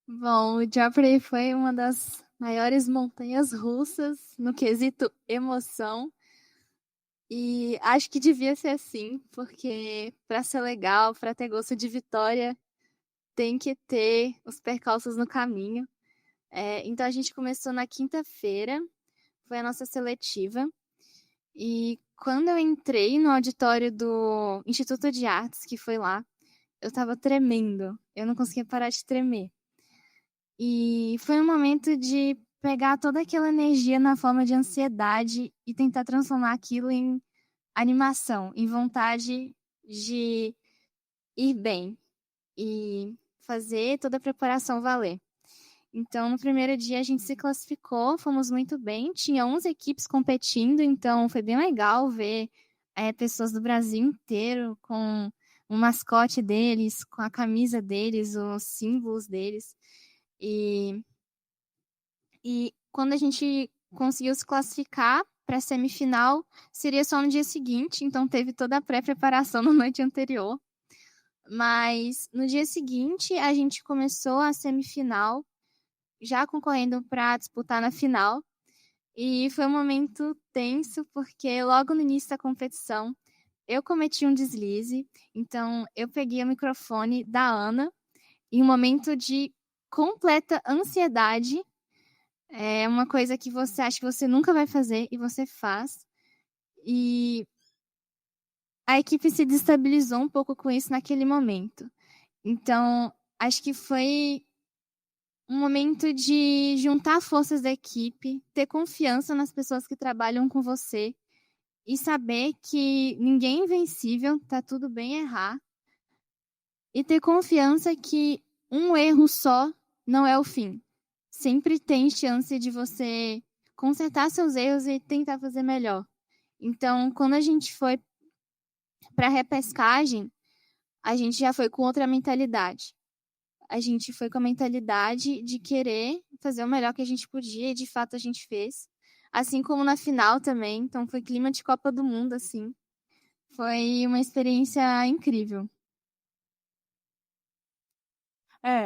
F: Bom, o Jeopardy foi uma das maiores montanhas russas no quesito emoção. E acho que devia ser assim, porque para ser legal, para ter gosto de vitória, tem que ter os percalços no caminho. Então a gente começou na quinta-feira, foi a nossa seletiva. E quando eu entrei no auditório do Instituto de Artes, que foi lá, eu tava tremendo. Eu não conseguia parar de tremer. E foi um momento de pegar toda aquela energia na forma de ansiedade e tentar transformar aquilo em animação, em vontade de ir bem e fazer toda a preparação valer. Então, no primeiro dia a gente se classificou, fomos muito bem, tinha 11 equipes competindo, então foi bem legal ver pessoas do Brasil inteiro com o mascote deles, com a camisa deles, os símbolos deles. E quando a gente conseguiu se classificar para a semifinal, seria só no dia seguinte, então teve toda a pré-preparação na noite anterior. Mas no dia seguinte a gente começou a semifinal, já concorrendo para disputar na final. E foi um momento tenso, porque logo no início da competição eu cometi um deslize, então eu peguei o microfone da Ana em um momento de completa ansiedade. É uma coisa que você acha que você nunca vai fazer e você faz. E a equipe se destabilizou um pouco com isso naquele momento. Então, acho que foi um momento de juntar forças da equipe, ter confiança nas pessoas que trabalham com você e saber que ninguém é invencível, tá tudo bem errar. E ter confiança que um erro só não é o fim. Sempre tem chance de você consertar seus erros e tentar fazer melhor. Então, quando a gente foi para a repescagem, a gente já foi com outra mentalidade. A gente foi com a mentalidade de querer fazer o melhor que a gente podia e, de fato, a gente fez. Assim como na final também. Então, foi clima de Copa do Mundo, assim. Foi uma experiência incrível.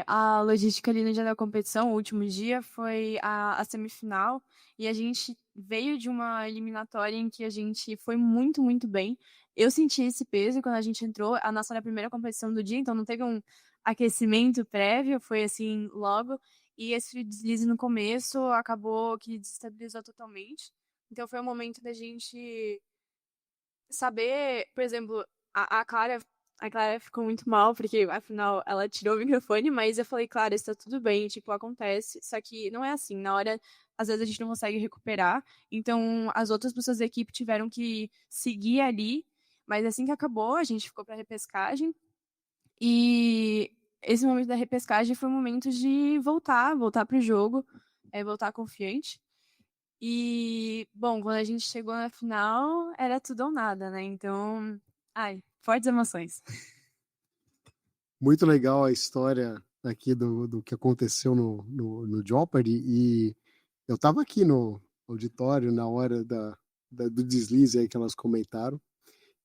D: A logística ali no dia da competição, o último dia, foi a semifinal, e a gente veio de uma eliminatória em que a gente foi muito, muito bem. Eu senti esse peso quando a gente entrou, a nossa era a primeira competição do dia, então não teve um aquecimento prévio, foi assim logo, e esse deslize no começo acabou que desestabilizou totalmente. Então foi um momento da gente saber, por exemplo, a Clara A Clara ficou muito mal, porque afinal ela tirou o microfone, mas eu falei, Clara, está tudo bem, tipo, acontece. Só que não é assim, na hora, às vezes a gente não consegue recuperar. Então, as outras pessoas da equipe tiveram que seguir ali, mas assim que acabou, a gente ficou pra repescagem. E esse momento da repescagem foi um momento de voltar pro jogo, voltar confiante. E, bom, quando a gente chegou na final, era tudo ou nada, né? Então, fortes emoções.
B: Muito legal a história aqui do que aconteceu no Jeopardy, e eu estava aqui no auditório na hora do deslize aí que elas comentaram,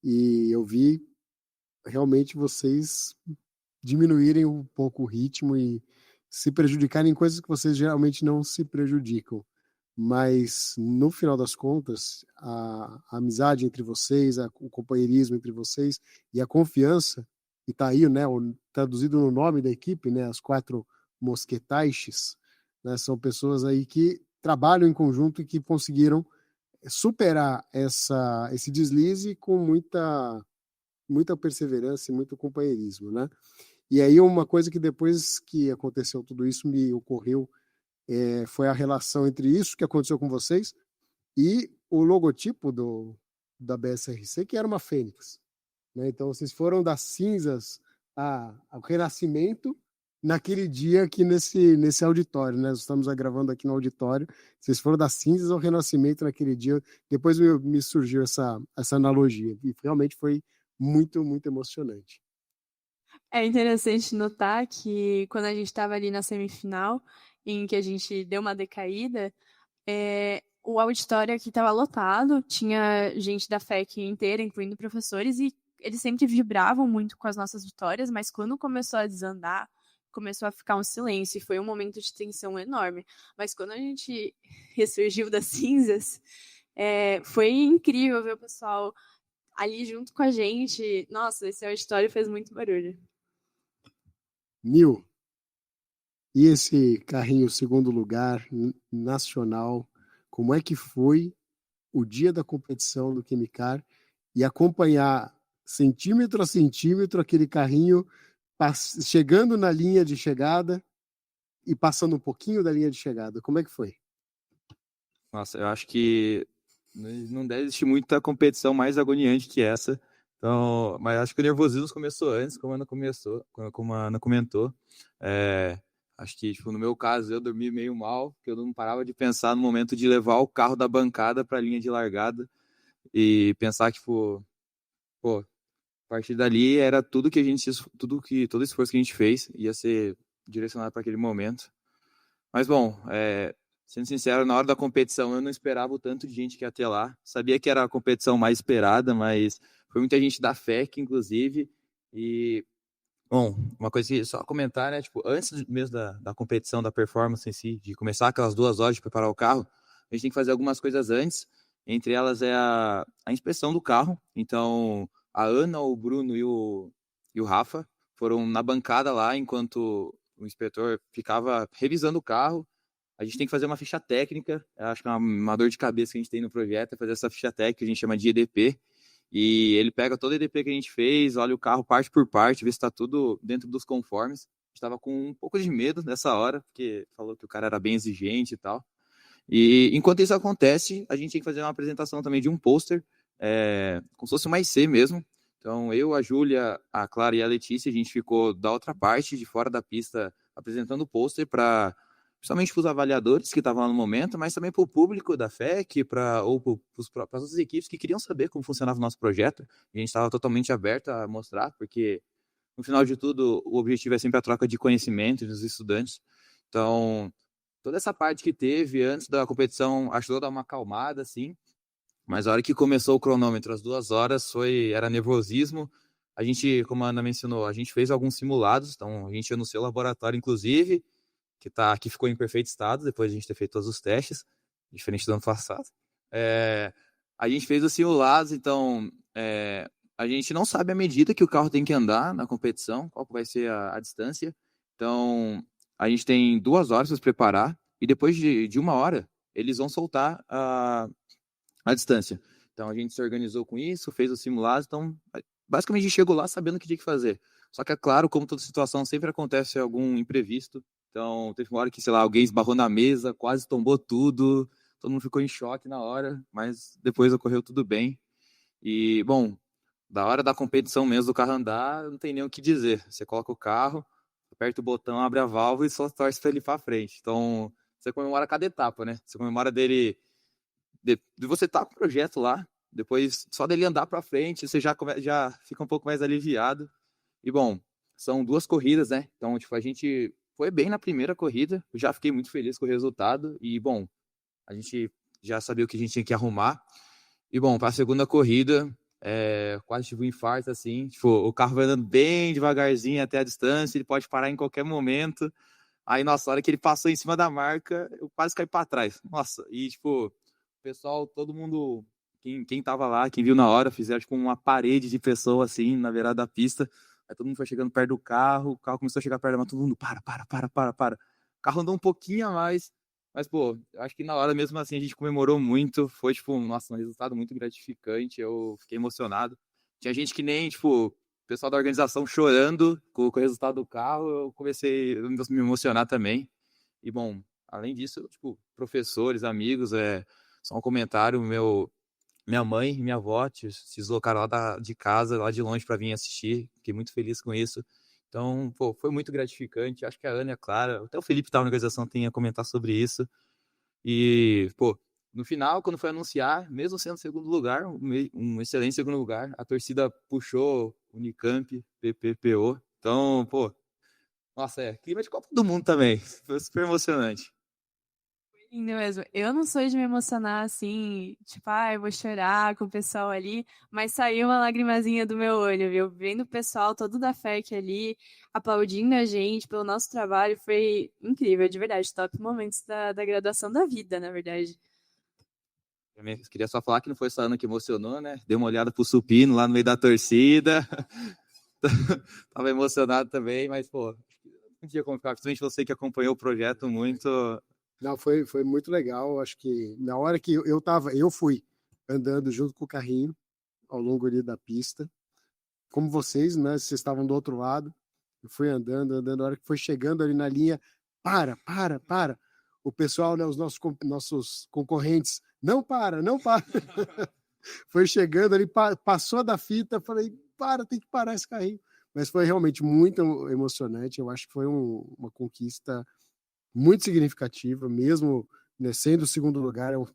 B: e eu vi realmente vocês diminuírem um pouco o ritmo e se prejudicarem em coisas que vocês geralmente não se prejudicam. Mas, no final das contas, a amizade entre vocês, o companheirismo entre vocês e a confiança, e tá aí, né, traduzido no nome da equipe, né, as 4 mosquetaiches, né, são pessoas aí que trabalham em conjunto e que conseguiram superar esse deslize com muita perseverança e muito companheirismo, né? E aí uma coisa que depois que aconteceu tudo isso me ocorreu foi a relação entre isso que aconteceu com vocês e o logotipo da BSRC, que era uma fênix, né? Então vocês foram das cinzas ao renascimento naquele dia aqui nesse auditório, né? Nós estamos gravando aqui no auditório. Vocês foram das cinzas ao renascimento naquele dia. Depois me surgiu essa analogia e realmente foi muito, muito emocionante.
D: É interessante notar que quando a gente estava ali na semifinal, em que a gente deu uma decaída, o auditório aqui estava lotado, tinha gente da FEC inteira, incluindo professores, e eles sempre vibravam muito com as nossas vitórias, mas quando começou a desandar, começou a ficar um silêncio, e foi um momento de tensão enorme. Mas quando a gente ressurgiu das cinzas, foi incrível ver o pessoal ali junto com a gente. Nossa, esse auditório fez muito barulho.
B: Nil, e esse carrinho segundo lugar nacional, como é que foi o dia da competição do Quimicar e acompanhar centímetro a centímetro aquele carrinho chegando na linha de chegada e passando um pouquinho da linha de chegada? Como é que foi?
C: Nossa, eu acho que não deve existir muita competição mais agoniante que essa. Então, mas acho que o nervosismo começou antes, como a Ana comentou. Acho que, tipo, no meu caso, eu dormi meio mal, porque eu não parava de pensar no momento de levar o carro da bancada para a linha de largada e pensar que, tipo, a partir dali era todo esforço que a gente fez ia ser direcionado para aquele momento. Mas, bom, sendo sincero, na hora da competição eu não esperava o tanto de gente que ia ter lá. Sabia que era a competição mais esperada, mas foi muita gente da FEC, inclusive. E, bom, uma coisa que só comentar, né? Tipo, antes mesmo da competição, da performance em si, de começar aquelas 2 horas de preparar o carro, a gente tem que fazer algumas coisas antes. Entre elas é a inspeção do carro. Então, a Ana, o Bruno e o Rafa foram na bancada lá, enquanto o inspetor ficava revisando o carro. A gente tem que fazer uma ficha técnica. Eu acho que é uma dor de cabeça que a gente tem no projeto, é fazer essa ficha técnica, que a gente chama de EDP. E ele pega todo o EDP que a gente fez, olha o carro parte por parte, vê se está tudo dentro dos conformes. A gente estava com um pouco de medo nessa hora, porque falou que o cara era bem exigente e tal. E enquanto isso acontece, a gente tem que fazer uma apresentação também de um pôster, como se fosse uma IC mesmo. Então, eu, a Júlia, a Clara e a Letícia, a gente ficou da outra parte, de fora da pista, apresentando o pôster principalmente para os avaliadores que estavam lá no momento, mas também para o público da FEC, para as outras equipes que queriam saber como funcionava o nosso projeto. E a gente estava totalmente aberto a mostrar, porque, no final de tudo, o objetivo é sempre a troca de conhecimento dos estudantes. Então, toda essa parte que teve antes da competição ajudou a dar uma acalmada, assim. Mas a hora que começou o cronômetro, as 2 horas, era nervosismo. A gente, como a Ana mencionou, a gente fez alguns simulados, então a gente ia no seu laboratório, inclusive, que ficou em perfeito estado, depois de a gente ter feito todos os testes, diferente do ano passado. A gente fez os simulados, então a gente não sabe a medida que o carro tem que andar na competição, qual vai ser a distância. Então, a gente tem 2 horas para se preparar, e depois de 1 hora, eles vão soltar a distância. Então, a gente se organizou com isso, fez os simulados, então basicamente a gente chegou lá sabendo o que tinha que fazer. Só que é claro, como toda situação, sempre acontece algum imprevisto. Então, teve uma hora que, sei lá, alguém esbarrou na mesa, quase tombou tudo, todo mundo ficou em choque na hora, mas depois ocorreu tudo bem. E, bom, da hora da competição mesmo do carro andar, não tem nem o que dizer. Você coloca o carro, aperta o botão, abre a válvula e só torce para ele ir para frente. Então, você comemora cada etapa, né? Você comemora dele, de você estar com o projeto lá, depois só dele andar para frente, você já fica um pouco mais aliviado. E, bom, são 2 corridas, né? Então, tipo, a gente foi bem na primeira corrida, eu já fiquei muito feliz com o resultado. E, bom, a gente já sabia o que a gente tinha que arrumar. E, bom, para a segunda corrida, quase tive um infarto, assim. Tipo, o carro vai andando bem devagarzinho até a distância, ele pode parar em qualquer momento. Aí, nossa, a hora que ele passou em cima da marca, eu quase caí para trás. Nossa, e, tipo, o pessoal, todo mundo, quem tava lá, quem viu na hora, fizeram, tipo, uma parede de pessoa, assim, na beirada da pista. Aí todo mundo foi chegando perto do carro, o carro começou a chegar perto, mas todo mundo, para. O carro andou um pouquinho a mais, mas, pô, eu acho que na hora mesmo assim a gente comemorou muito. Foi, tipo, nossa, um resultado muito gratificante. Eu fiquei emocionado. Tinha gente que nem, tipo, o pessoal da organização chorando com o resultado do carro. Eu comecei a me emocionar também. E, bom, além disso, tipo, professores, amigos, só um comentário. Minha mãe e minha avó se deslocaram lá de casa, lá de longe, para vir assistir. Fiquei muito feliz com isso. Então, pô, foi muito gratificante. Acho que a Ana e a Clara, até o Felipe tá na organização, tem a comentar sobre isso. E, pô, no final, quando foi anunciar, mesmo sendo segundo lugar, um excelente segundo lugar, a torcida puxou Unicamp, PPPO. Então, pô, nossa, clima de Copa do Mundo também. Foi super emocionante.
D: Lindo mesmo. Eu não sou de me emocionar assim, tipo, eu vou chorar com o pessoal ali, mas saiu uma lagrimazinha do meu olho, viu? Vendo o pessoal todo da FEC ali, aplaudindo a gente pelo nosso trabalho, foi incrível, de verdade. Top momentos da graduação da vida, na verdade.
C: Eu queria só falar que não foi só a Ana que emocionou, né? Deu uma olhada pro Supino lá no meio da torcida. Tava emocionado também, mas, pô, não tinha como ficar, principalmente você que acompanhou o projeto muito.
B: Não, foi muito legal. Acho que na hora que eu fui andando junto com o carrinho ao longo ali da pista, como vocês, né? Vocês estavam do outro lado. Eu fui andando. A hora que foi chegando ali na linha, para. O pessoal, né? Os nossos concorrentes, não para. Foi chegando ali, passou da fita, falei, tem que parar esse carrinho. Mas foi realmente muito emocionante. Eu acho que foi uma conquista muito significativa, mesmo, né, sendo o segundo lugar, é um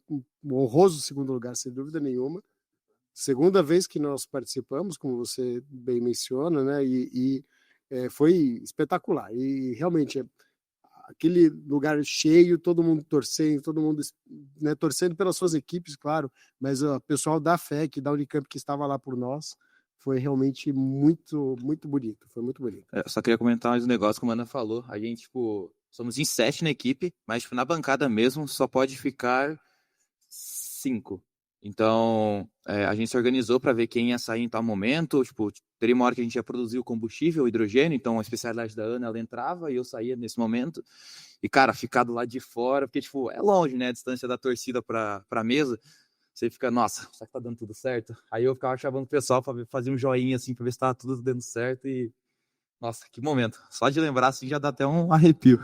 B: honroso segundo lugar, sem dúvida nenhuma. Segunda vez que nós participamos, como você bem menciona, né, foi espetacular. E realmente, aquele lugar cheio, todo mundo torcendo, né, torcendo pelas suas equipes, claro, mas o pessoal da FEC, da Unicamp, que estava lá por nós, foi realmente muito, muito bonito. Foi muito bonito.
C: Só queria comentar mais um negócio que a Ana falou. A gente, tipo, somos em 7 na equipe, mas, tipo, na bancada mesmo só pode ficar 5. Então, a gente se organizou para ver quem ia sair em tal momento. Tipo, teria uma hora que a gente ia produzir o combustível, o hidrogênio, então a especialidade da Ana, ela entrava e eu saía nesse momento. E, cara, ficar do lado de fora, porque, tipo, é longe, né, a distância da torcida para a mesa. Você fica, nossa, será que tá dando tudo certo? Aí eu ficava chamando o pessoal para fazer um joinha, assim, para ver se tava tudo dando certo e... Nossa, que momento. Só de lembrar, assim, já dá até um arrepio.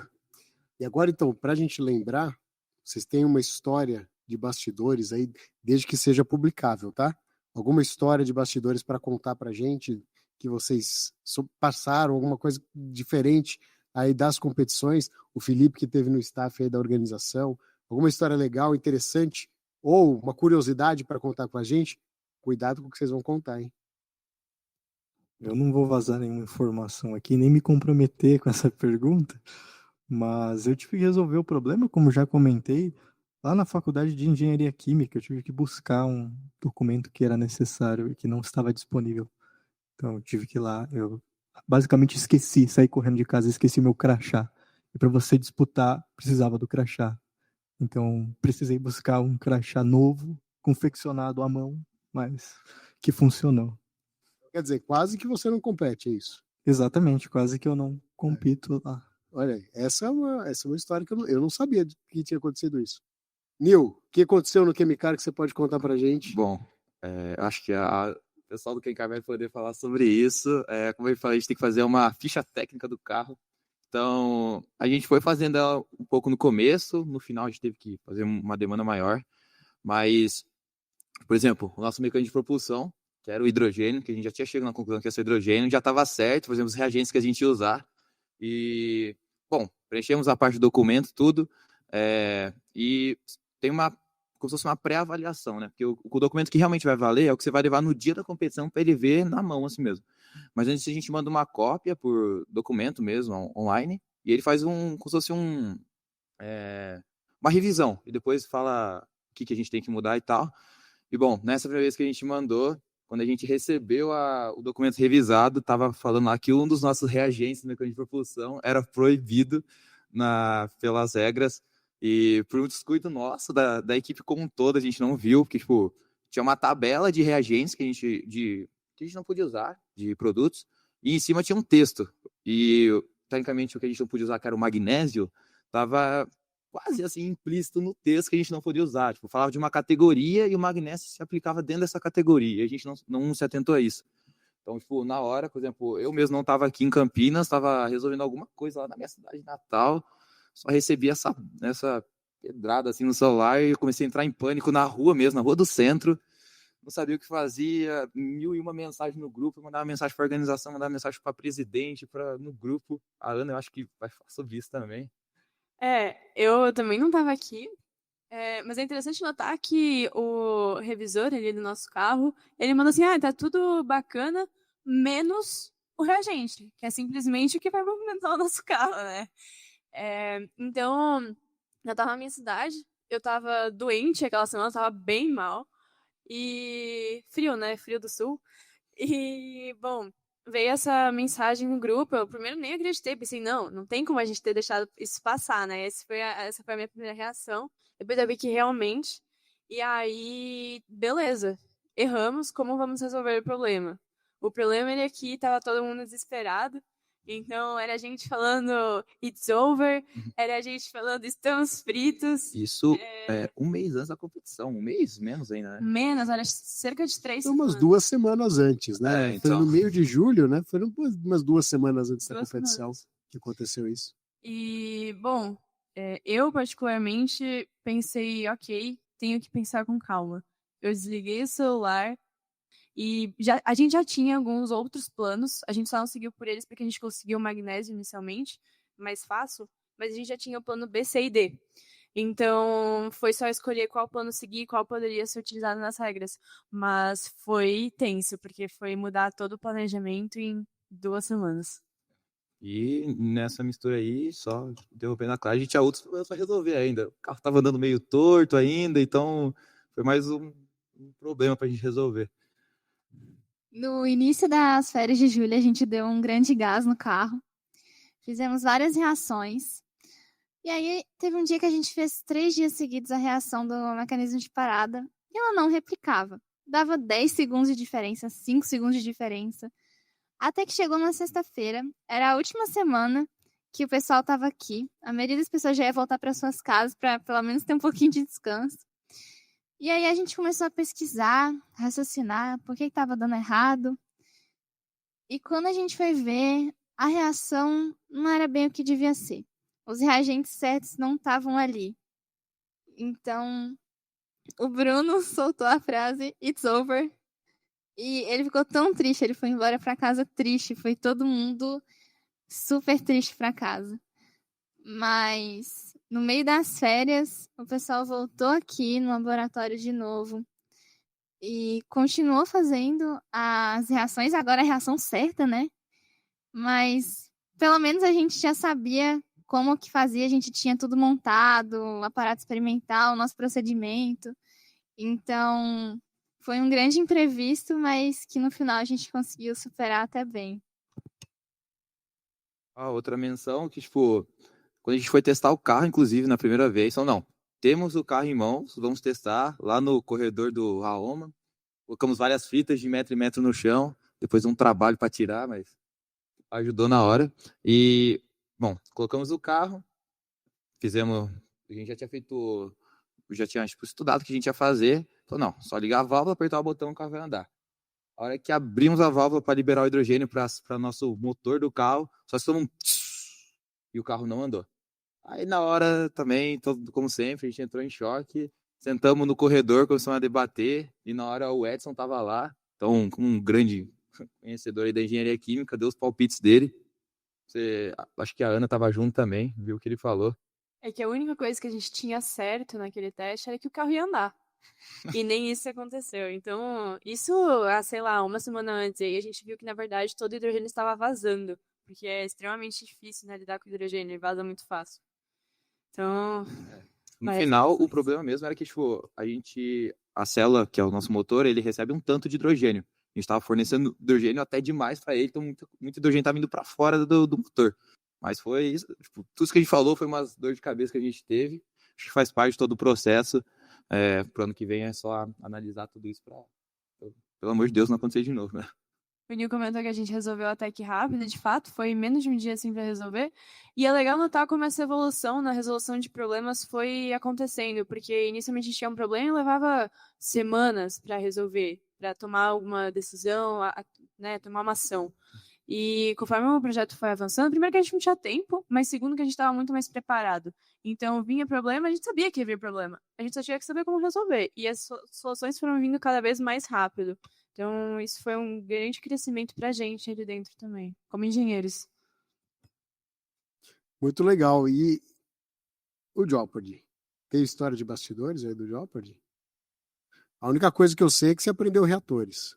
B: E agora, então, para a gente lembrar, vocês têm uma história de bastidores aí, desde que seja publicável, tá? Alguma história de bastidores para contar para a gente, que vocês passaram, alguma coisa diferente aí das competições, o Felipe que teve no staff aí da organização, alguma história legal, interessante, ou uma curiosidade para contar com a gente, cuidado com o que vocês vão contar, hein?
E: Eu não vou vazar nenhuma informação aqui, nem me comprometer com essa pergunta, mas eu tive que resolver o problema, como já comentei, lá na faculdade de engenharia química. Eu tive que buscar um documento que era necessário e que não estava disponível. Então eu tive que ir lá, eu basicamente saí correndo de casa e esqueci meu crachá. E para você disputar, precisava do crachá. Então precisei buscar um crachá novo, confeccionado à mão, mas que funcionou.
B: Quer dizer, quase que você não compete, é isso?
E: Exatamente, quase que eu não compito lá.
B: Olha, essa é uma história que eu não sabia que tinha acontecido isso. Nil, o que aconteceu no Chemicar que você pode contar pra gente?
C: Bom, acho que pessoal do Kencar vai poder falar sobre isso. Como eu falei, a gente tem que fazer uma ficha técnica do carro. Então, a gente foi fazendo ela um pouco no começo, no final a gente teve que fazer uma demanda maior. Mas, por exemplo, o nosso mecânico de propulsão, que era o hidrogênio, que a gente já tinha chegado na conclusão que ia ser hidrogênio, já estava certo, fazemos os reagentes que a gente ia usar. E, bom, preenchemos a parte do documento, tudo. E tem como se fosse uma pré-avaliação, né? Porque o documento que realmente vai valer é o que você vai levar no dia da competição para ele ver na mão, assim mesmo. Mas antes a gente manda uma cópia por documento mesmo, online, e ele faz como se fosse uma revisão, e depois fala o que a gente tem que mudar e tal. E, bom, nessa primeira vez que a gente mandou, quando a gente recebeu o documento revisado, estava falando lá que um dos nossos reagentes no mecânico de propulsão era proibido pelas regras, e por um descuido nosso, da equipe como um todo, a gente não viu, porque, tipo, tinha uma tabela de reagentes que a gente não podia usar, de produtos, e em cima tinha um texto. E, tecnicamente, o que a gente não podia usar, que era o magnésio, estava quase assim implícito no texto que a gente não podia usar. Tipo, falava de uma categoria e o magnésio se aplicava dentro dessa categoria. E a gente não se atentou a isso. Então, tipo, na hora, por exemplo, eu mesmo não estava aqui em Campinas, estava resolvendo alguma coisa lá na minha cidade natal, só recebi essa pedrada assim no celular e eu comecei a entrar em pânico na rua mesmo, na rua do centro. Não sabia o que fazia, 1001 mensagens no grupo, mandava mensagem para a organização, mandava mensagem para presidente, no grupo. A Ana, eu acho que vai falar sobre isso também.
D: Eu também não estava aqui, mas é interessante notar que o revisor ali do nosso carro, ele mandou assim, tá tudo bacana, menos o reagente, que é simplesmente o que vai movimentar o nosso carro, né? Então, eu estava na minha cidade, eu estava doente aquela semana, eu estava bem mal, e frio, né? Frio do sul. E, bom, veio essa mensagem no grupo. Eu primeiro nem acreditei. Pensei, não tem como a gente ter deixado isso passar, né? Essa foi a minha primeira reação. Depois eu vi que realmente. E aí, beleza. Erramos. Como vamos resolver o problema? O problema é que estava todo mundo desesperado. Então, era a gente falando it's over, era a gente falando estamos fritos.
C: Isso um mês antes da competição, um mês menos ainda, né?
D: Menos, era cerca de 3
B: Foi
D: semanas.
B: umas 2 semanas antes, né?
C: Então.
B: Foi no meio de julho, né? Foi umas 2 semanas antes da
D: 2
B: competição
D: semanas.
B: que aconteceu isso.
D: E, bom, eu particularmente pensei, ok, tenho que pensar com calma. Eu desliguei o celular e a gente já tinha alguns outros planos, a gente só não seguiu por eles porque a gente conseguiu o magnésio inicialmente, mais fácil, mas a gente já tinha o plano B, C e D. Então, foi só escolher qual plano seguir e qual poderia ser utilizado nas regras. Mas foi tenso, porque foi mudar todo o planejamento em 2 semanas.
C: E nessa mistura aí, só interrompendo a Clara, a gente tinha outros problemas para resolver ainda. O carro estava andando meio torto ainda, então foi mais um problema para a gente resolver.
F: No início das férias de julho, a gente deu um grande gás no carro. Fizemos várias reações. E aí, teve um dia que a gente fez 3 dias seguidos a reação do mecanismo de parada. E ela não replicava. Dava 10 segundos de diferença, 5 segundos de diferença. Até que chegou na sexta-feira. Era a última semana que o pessoal estava aqui. A maioria das pessoas já ia voltar para suas casas para pelo menos ter um pouquinho de descanso. E aí a gente começou a pesquisar, raciocinar, por que estava dando errado. E quando a gente foi ver, a reação não era bem o que devia ser. Os reagentes certos não estavam ali. Então, o Bruno soltou a frase "It's over". E ele ficou tão triste, ele foi embora para casa triste. Foi todo mundo super triste para casa. Mas no meio das férias, o pessoal voltou aqui no laboratório de novo e continuou fazendo as reações, agora a reação certa, né? Mas pelo menos a gente já sabia como que fazia, a gente tinha tudo montado, o aparato experimental, o nosso procedimento. Então, foi um grande imprevisto, mas que no final a gente conseguiu superar até bem.
C: Outra menção que, tipo, quando a gente foi testar o carro, inclusive, na primeira vez, temos o carro em mãos, vamos testar lá no corredor do Raoma, colocamos várias fitas de metro em metro no chão, depois um trabalho para tirar, mas ajudou na hora. E, bom, colocamos o carro, a gente já tinha tipo, estudado o que a gente ia fazer, então só ligar a válvula, apertar o botão, o carro vai andar. A hora que abrimos a válvula para liberar o hidrogênio para nosso motor do carro, só escutou um tss, e o carro não andou. Aí na hora também, como sempre, a gente entrou em choque, sentamos no corredor, começamos a debater, e na hora o Edson estava lá, então, como um grande conhecedor aí da engenharia química, deu os palpites dele. Acho que a Ana estava junto também, viu o que ele falou.
D: É que a única coisa que a gente tinha certo naquele teste era que o carro ia andar. E nem isso aconteceu. Então, isso, sei lá, uma semana antes, aí a gente viu que, na verdade, todo o hidrogênio estava vazando. Porque é extremamente difícil, né, lidar com hidrogênio, ele vaza muito fácil. Então...
C: No final, o problema mesmo era que, tipo, a célula, que é o nosso motor, ele recebe um tanto de hidrogênio. A gente estava fornecendo hidrogênio até demais para ele, então muito hidrogênio estava indo para fora do motor. Mas foi isso, tipo, tudo isso que a gente falou foi umas dor de cabeça que a gente teve. Acho que faz parte de todo o processo. Pro ano que vem é só analisar tudo isso para, pelo amor de Deus, não acontecer de novo, né?
D: O Nil comentou que a gente resolveu até que rápido, de fato, foi menos de um dia assim para resolver. E é legal notar como essa evolução na resolução de problemas foi acontecendo, porque inicialmente a gente tinha um problema e levava semanas para resolver, para tomar alguma decisão, né, tomar uma ação. E conforme o projeto foi avançando, primeiro que a gente não tinha tempo, mas segundo que a gente estava muito mais preparado. Então, vinha problema, a gente sabia que ia vir problema. A gente só tinha que saber como resolver. E as soluções foram vindo cada vez mais rápido. Então, isso foi um grande crescimento para a gente ali dentro também, como engenheiros.
B: Muito legal. E o Jeopardy? Tem história de bastidores aí do Jeopardy? A única coisa que eu sei é que você aprendeu reatores.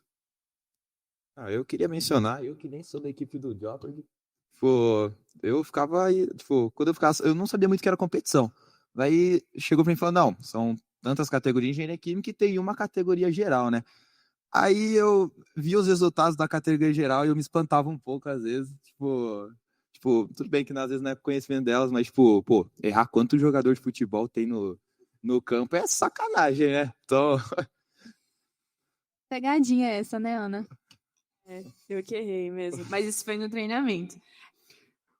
C: Eu queria mencionar, eu que nem sou da equipe do Jeopardy, tipo, eu ficava aí, tipo, quando eu ficava, eu não sabia muito o que era competição. Daí chegou pra mim e falou, não, são tantas categorias de engenharia química e tem uma categoria geral, né? Aí eu vi os resultados da categoria geral e eu me espantava um pouco às vezes, tipo, tudo bem que às vezes não é conhecimento delas, mas tipo, pô, errar quanto jogador de futebol tem no campo é sacanagem, né? Então,
D: Pegadinha essa, né, Ana? Eu que errei mesmo, mas isso foi no treinamento.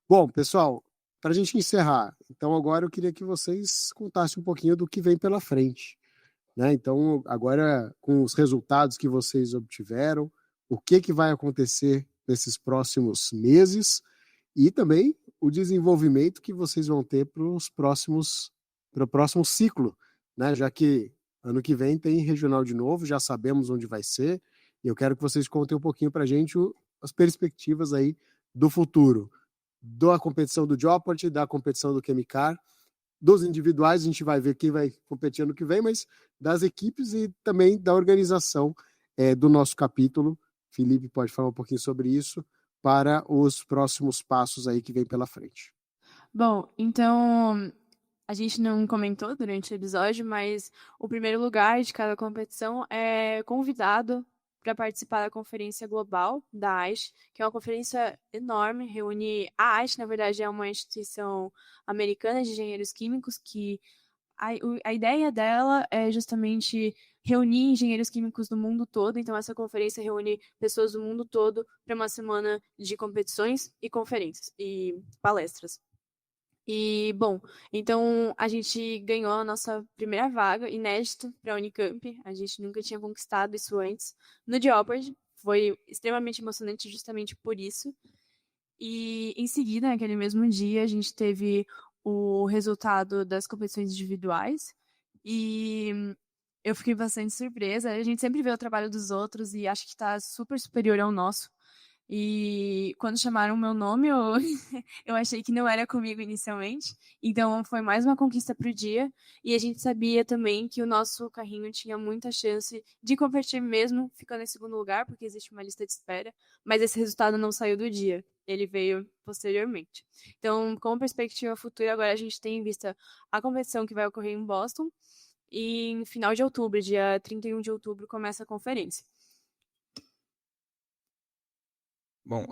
B: Bom, pessoal, para a gente encerrar, então agora eu queria que vocês contassem um pouquinho do que vem pela frente, né? Então, agora com os resultados que vocês obtiveram, o que vai acontecer nesses próximos meses e também o desenvolvimento que vocês vão ter para o próximo ciclo, né? Já que ano que vem tem regional de novo, já sabemos onde vai ser, e eu quero que vocês contem um pouquinho para a gente as perspectivas aí do futuro, da competição do Jeopardy, da competição do Chemicar, dos individuais, a gente vai ver quem vai competir ano que vem, mas das equipes e também da organização do nosso capítulo. Felipe pode falar um pouquinho sobre isso para os próximos passos aí que vem pela frente.
D: Bom, então, a gente não comentou durante o episódio, mas o primeiro lugar de cada competição é convidado para participar da Conferência Global da AISH, que é uma conferência enorme, reúne... A AISH, na verdade, é uma instituição americana de engenheiros químicos que a ideia dela é justamente reunir engenheiros químicos do mundo todo, então essa conferência reúne pessoas do mundo todo para uma semana de competições e conferências e palestras. E, bom, então a gente ganhou a nossa primeira vaga, inédito, para a Unicamp. A gente nunca tinha conquistado isso antes. No Jeopardy, foi extremamente emocionante justamente por isso. E, em seguida, naquele mesmo dia, a gente teve o resultado das competições individuais. E eu fiquei bastante surpresa. A gente sempre vê o trabalho dos outros e acha que está super superior ao nosso. E quando chamaram o meu nome, eu achei que não era comigo inicialmente. Então foi mais uma conquista pro dia. E a gente sabia também que o nosso carrinho tinha muita chance de competir mesmo ficando em segundo lugar, porque existe uma lista de espera. Mas esse resultado não saiu do dia. Ele veio posteriormente. Então, como perspectiva futura, agora a gente tem em vista a competição que vai ocorrer em Boston. E em final de outubro, dia 31 de outubro, começa a conferência.
C: bom,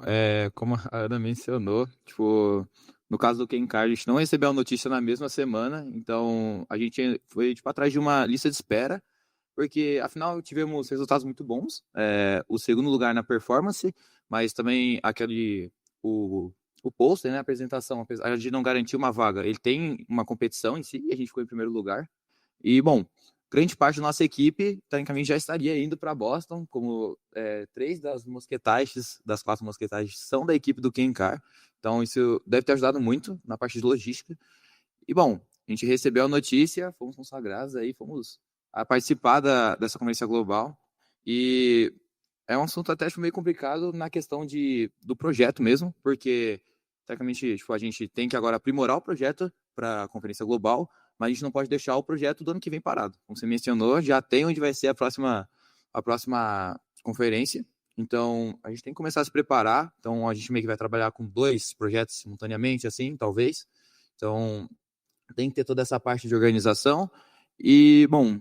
C: como a Ana mencionou, tipo, no caso do Chemicar, a gente não recebeu a notícia na mesma semana, então a gente foi tipo, atrás de uma lista de espera, porque afinal tivemos resultados muito bons, o segundo lugar na performance, mas também o pôster, né, a apresentação, apesar de não garantir uma vaga, ele tem uma competição em si, e a gente ficou em primeiro lugar. E, bom, grande parte da nossa equipe, tecnicamente, já estaria indo para Boston, como 3 das 4 mosquetagens são da equipe do Kencar. Então, isso deve ter ajudado muito na parte de logística. E, bom, a gente recebeu a notícia, fomos consagrados aí, fomos a participar dessa conferência global. E é um assunto até meio complicado na questão do projeto mesmo, porque, tecnicamente, a gente tem que agora aprimorar o projeto para a conferência global, mas a gente não pode deixar o projeto do ano que vem parado. Como você mencionou, já tem onde vai ser a próxima conferência. Então, a gente tem que começar a se preparar. Então, a gente meio que vai trabalhar com 2 projetos simultaneamente, assim, talvez. Então, tem que ter toda essa parte de organização. E, bom,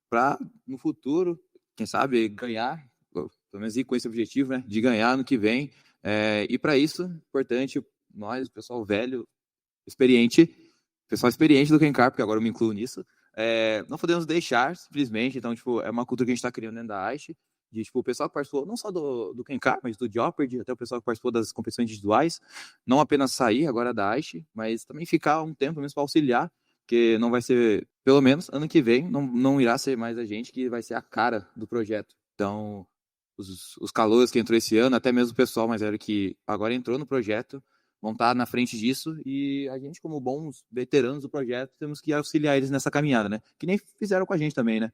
C: para no futuro, quem sabe, ganhar, pelo menos ir com esse objetivo, né, de ganhar no que vem. E para isso, importante, nós, o pessoal velho, pessoal experiente do Kencar, porque agora eu me incluo nisso, não podemos deixar, simplesmente. Então, é uma cultura que a gente está criando dentro da AISH, de, o pessoal que participou, não só do Kencar, mas do Jeopardy, até o pessoal que participou das competições individuais, não apenas sair agora da AISH, mas também ficar um tempo mesmo para auxiliar, porque não vai ser, pelo menos, ano que vem, não irá ser mais a gente que vai ser a cara do projeto. Então, os calouros que entrou esse ano, até mesmo o pessoal mais velho que agora entrou no projeto, vão estar na frente disso, e a gente, como bons veteranos do projeto, temos que auxiliar eles nessa caminhada, né? Que nem fizeram com a gente também, né?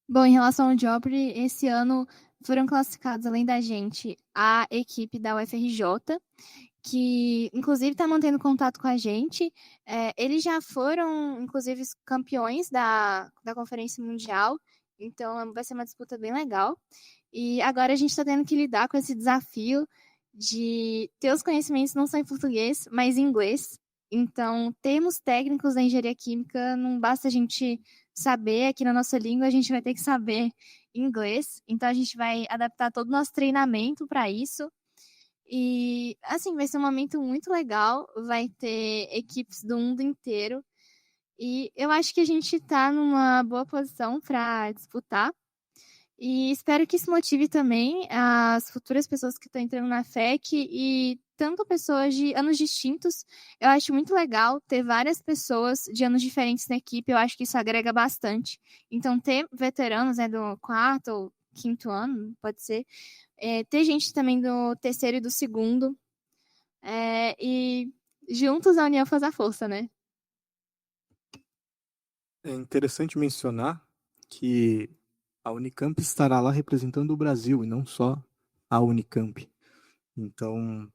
F: Bom, em relação ao Jeopardy, esse ano foram classificados, além da gente, a equipe da UFRJ, que inclusive está mantendo contato com a gente. Eles já foram, inclusive, campeões da Conferência Mundial, então vai ser uma disputa bem legal. E agora a gente está tendo que lidar com esse desafio de ter os conhecimentos não só em português, mas em inglês. Então, termos técnicos da engenharia química, não basta a gente saber aqui na nossa língua, a gente vai ter que saber inglês. Então, a gente vai adaptar todo o nosso treinamento para isso. E, assim, vai ser um momento muito legal. Vai ter equipes do mundo inteiro. E eu acho que a gente está numa boa posição para disputar. E espero que isso motive também as futuras pessoas que estão entrando na FEC e tanto pessoas de anos distintos. Eu acho muito legal ter várias pessoas de anos diferentes na equipe. Eu acho que isso agrega bastante. Então, ter veteranos, né, do 4º ou 5º ano, pode ser. Ter gente também do 3º e do 2º. E juntos a união faz a força, né?
E: É interessante mencionar que a Unicamp estará lá representando o Brasil e não só a Unicamp. Então,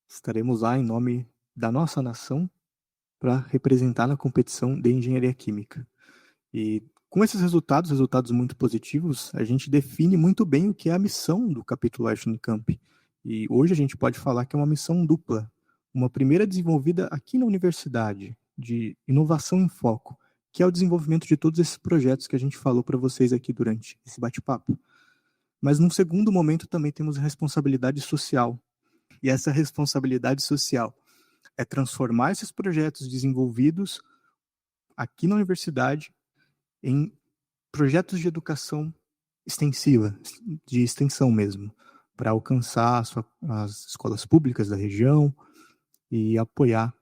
E: estaremos lá em nome da nossa nação para representar na competição de engenharia química. E com esses resultados muito positivos, a gente define muito bem o que é a missão do capítulo Oeste Unicamp. E hoje a gente pode falar que é uma missão dupla. Uma primeira desenvolvida aqui na universidade, de inovação em foco, que é o desenvolvimento de todos esses projetos que a gente falou para vocês aqui durante esse bate-papo. Mas num segundo momento também temos a responsabilidade social. E essa responsabilidade social é transformar esses projetos desenvolvidos aqui na universidade em projetos de educação extensiva, de extensão mesmo, para alcançar as escolas públicas da região e apoiar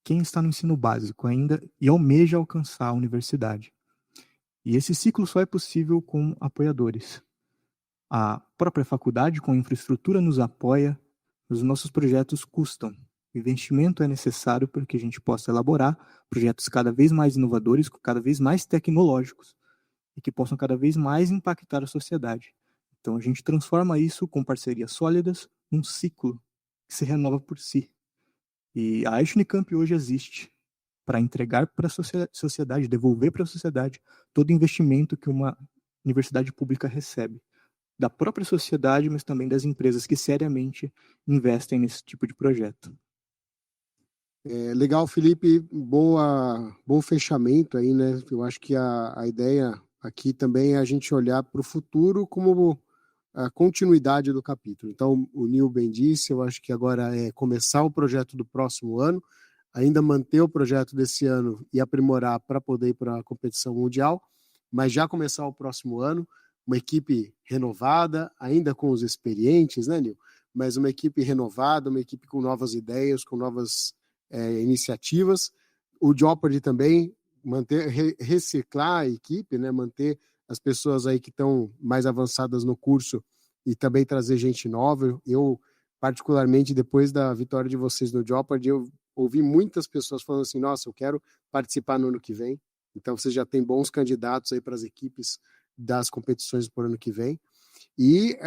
E: quem está no ensino básico ainda e almeja alcançar a universidade. E esse ciclo só é possível com apoiadores. A própria faculdade, com infraestrutura, nos apoia, os nossos projetos custam. O investimento é necessário para que a gente possa elaborar projetos cada vez mais inovadores, cada vez mais tecnológicos e que possam cada vez mais impactar a sociedade. Então a gente transforma isso com parcerias sólidas num ciclo que se renova por si. E a AISH Unicamp hoje existe para entregar para a sociedade, devolver para a sociedade todo o investimento que uma universidade pública recebe. Da própria sociedade, mas também das empresas que seriamente investem nesse tipo de projeto.
B: Legal, Felipe, bom fechamento aí, né? Eu acho que a ideia aqui também é a gente olhar para o futuro como a continuidade do capítulo. Então, o Nil bem disse, eu acho que agora é começar o projeto do próximo ano, ainda manter o projeto desse ano e aprimorar para poder ir para a competição mundial, mas já começar o próximo ano, uma equipe renovada, ainda com os experientes, né, Nil? Mas uma equipe renovada, uma equipe com novas ideias, com novas iniciativas. O Jeopardy também, reciclar a equipe, né? Manter as pessoas aí que estão mais avançadas no curso e também trazer gente nova. Eu, particularmente, depois da vitória de vocês no Jeopardy, eu ouvi muitas pessoas falando assim, nossa, eu quero participar no ano que vem. Então, vocês já têm bons candidatos aí para as equipes das competições por ano que vem. E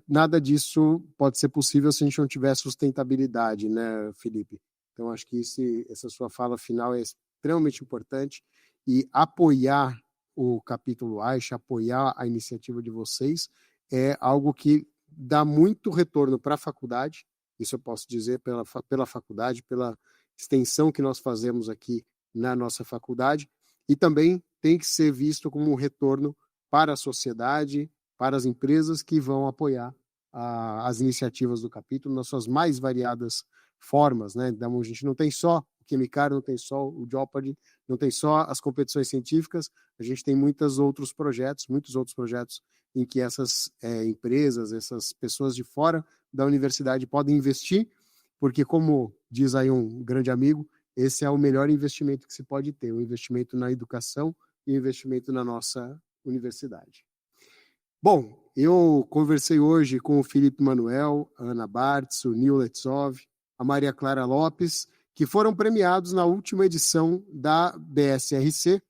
B: nada disso pode ser possível se a gente não tiver sustentabilidade, né, Felipe? Então, acho que essa sua fala final é extremamente importante, e apoiar o capítulo AISH, apoiar a iniciativa de vocês, é algo que dá muito retorno para a faculdade, isso eu posso dizer pela faculdade, pela extensão que nós fazemos aqui na nossa faculdade, e também tem que ser visto como um retorno para a sociedade, para as empresas que vão apoiar as iniciativas do capítulo nas suas mais variadas formas, né? Então, a gente não tem só o Quimicar, não tem só o Jeopardy, não tem só as competições científicas, a gente tem muitos outros projetos em que essas empresas, essas pessoas de fora da universidade podem investir, porque, como diz aí um grande amigo, esse é o melhor investimento que se pode ter, o investimento na educação e o investimento na nossa universidade. Bom, eu conversei hoje com o Felipe Manuel, a Ana Bartz, o Nil Letzov, a Maria Clara Lopes, que foram premiados na última edição da BSRC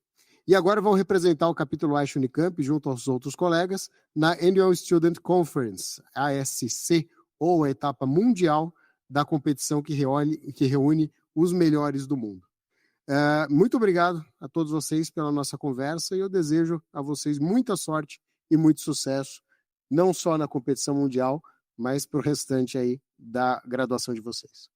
B: e agora vão representar o capítulo AISH Unicamp junto aos outros colegas na Annual Student Conference, ASC, ou a etapa mundial da competição que reúne os melhores do mundo. Muito obrigado a todos vocês pela nossa conversa, e eu desejo a vocês muita sorte e muito sucesso, não só na competição mundial, mas para o restante aí da graduação de vocês.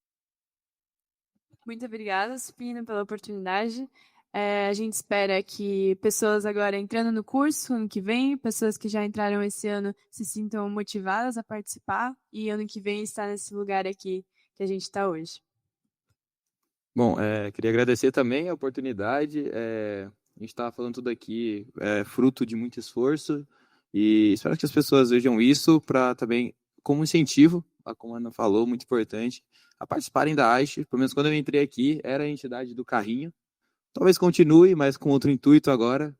D: Muito obrigada, Supino, pela oportunidade. A gente espera que pessoas agora entrando no curso ano que vem, pessoas que já entraram esse ano, se sintam motivadas a participar, e ano que vem estar nesse lugar aqui que a gente está hoje.
C: Bom, queria agradecer também a oportunidade. A gente estava falando tudo aqui, fruto de muito esforço, e espero que as pessoas vejam isso para também, como incentivo, como a Ana falou, muito importante, a participarem da AISH. Pelo menos quando eu entrei aqui, era a entidade do carrinho. Talvez continue, mas com outro intuito agora,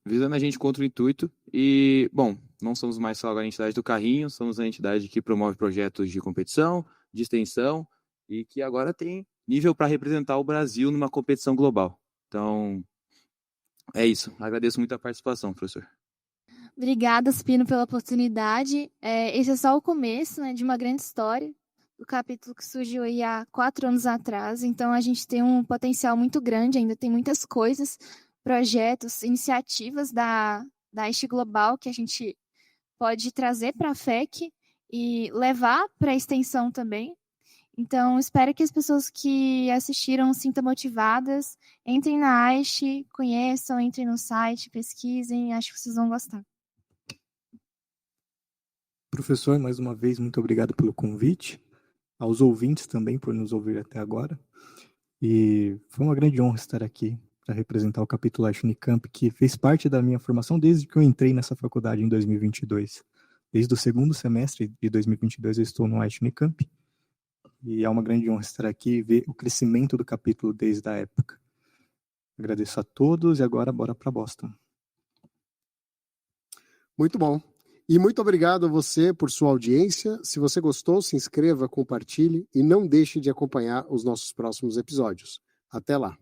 C: visando a gente com outro intuito. E, bom, não somos mais só a entidade do carrinho, somos a entidade que promove projetos de competição, de extensão, e que agora tem nível para representar o Brasil numa competição global. Então, é isso. Agradeço muito a participação, professor.
F: Obrigada, Supino, pela oportunidade. Esse é só o começo, né, de uma grande história, do capítulo que surgiu aí há 4 anos atrás. Então, a gente tem um potencial muito grande, ainda tem muitas coisas, projetos, iniciativas da AISH Global que a gente pode trazer para a FEC e levar para a extensão também. Então, espero que as pessoas que assistiram se sintam motivadas, entrem na AISH, conheçam, entrem no site, pesquisem, acho que vocês vão gostar.
E: Professor, mais uma vez, muito obrigado pelo convite, aos ouvintes também por nos ouvir até agora, e foi uma grande honra estar aqui para representar o capítulo AISH Unicamp, que fez parte da minha formação desde que eu entrei nessa faculdade em 2022. Desde o segundo semestre de 2022 eu estou no AISH Unicamp, e é uma grande honra estar aqui e ver o crescimento do capítulo desde a época. Agradeço a todos, e agora bora para Boston.
B: Muito bom. E muito obrigado a você por sua audiência. Se você gostou, se inscreva, compartilhe e não deixe de acompanhar os nossos próximos episódios. Até lá.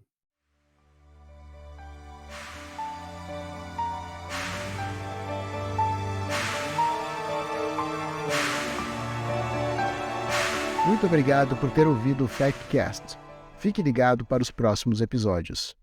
A: Muito obrigado por ter ouvido o FECcast. Fique ligado para os próximos episódios.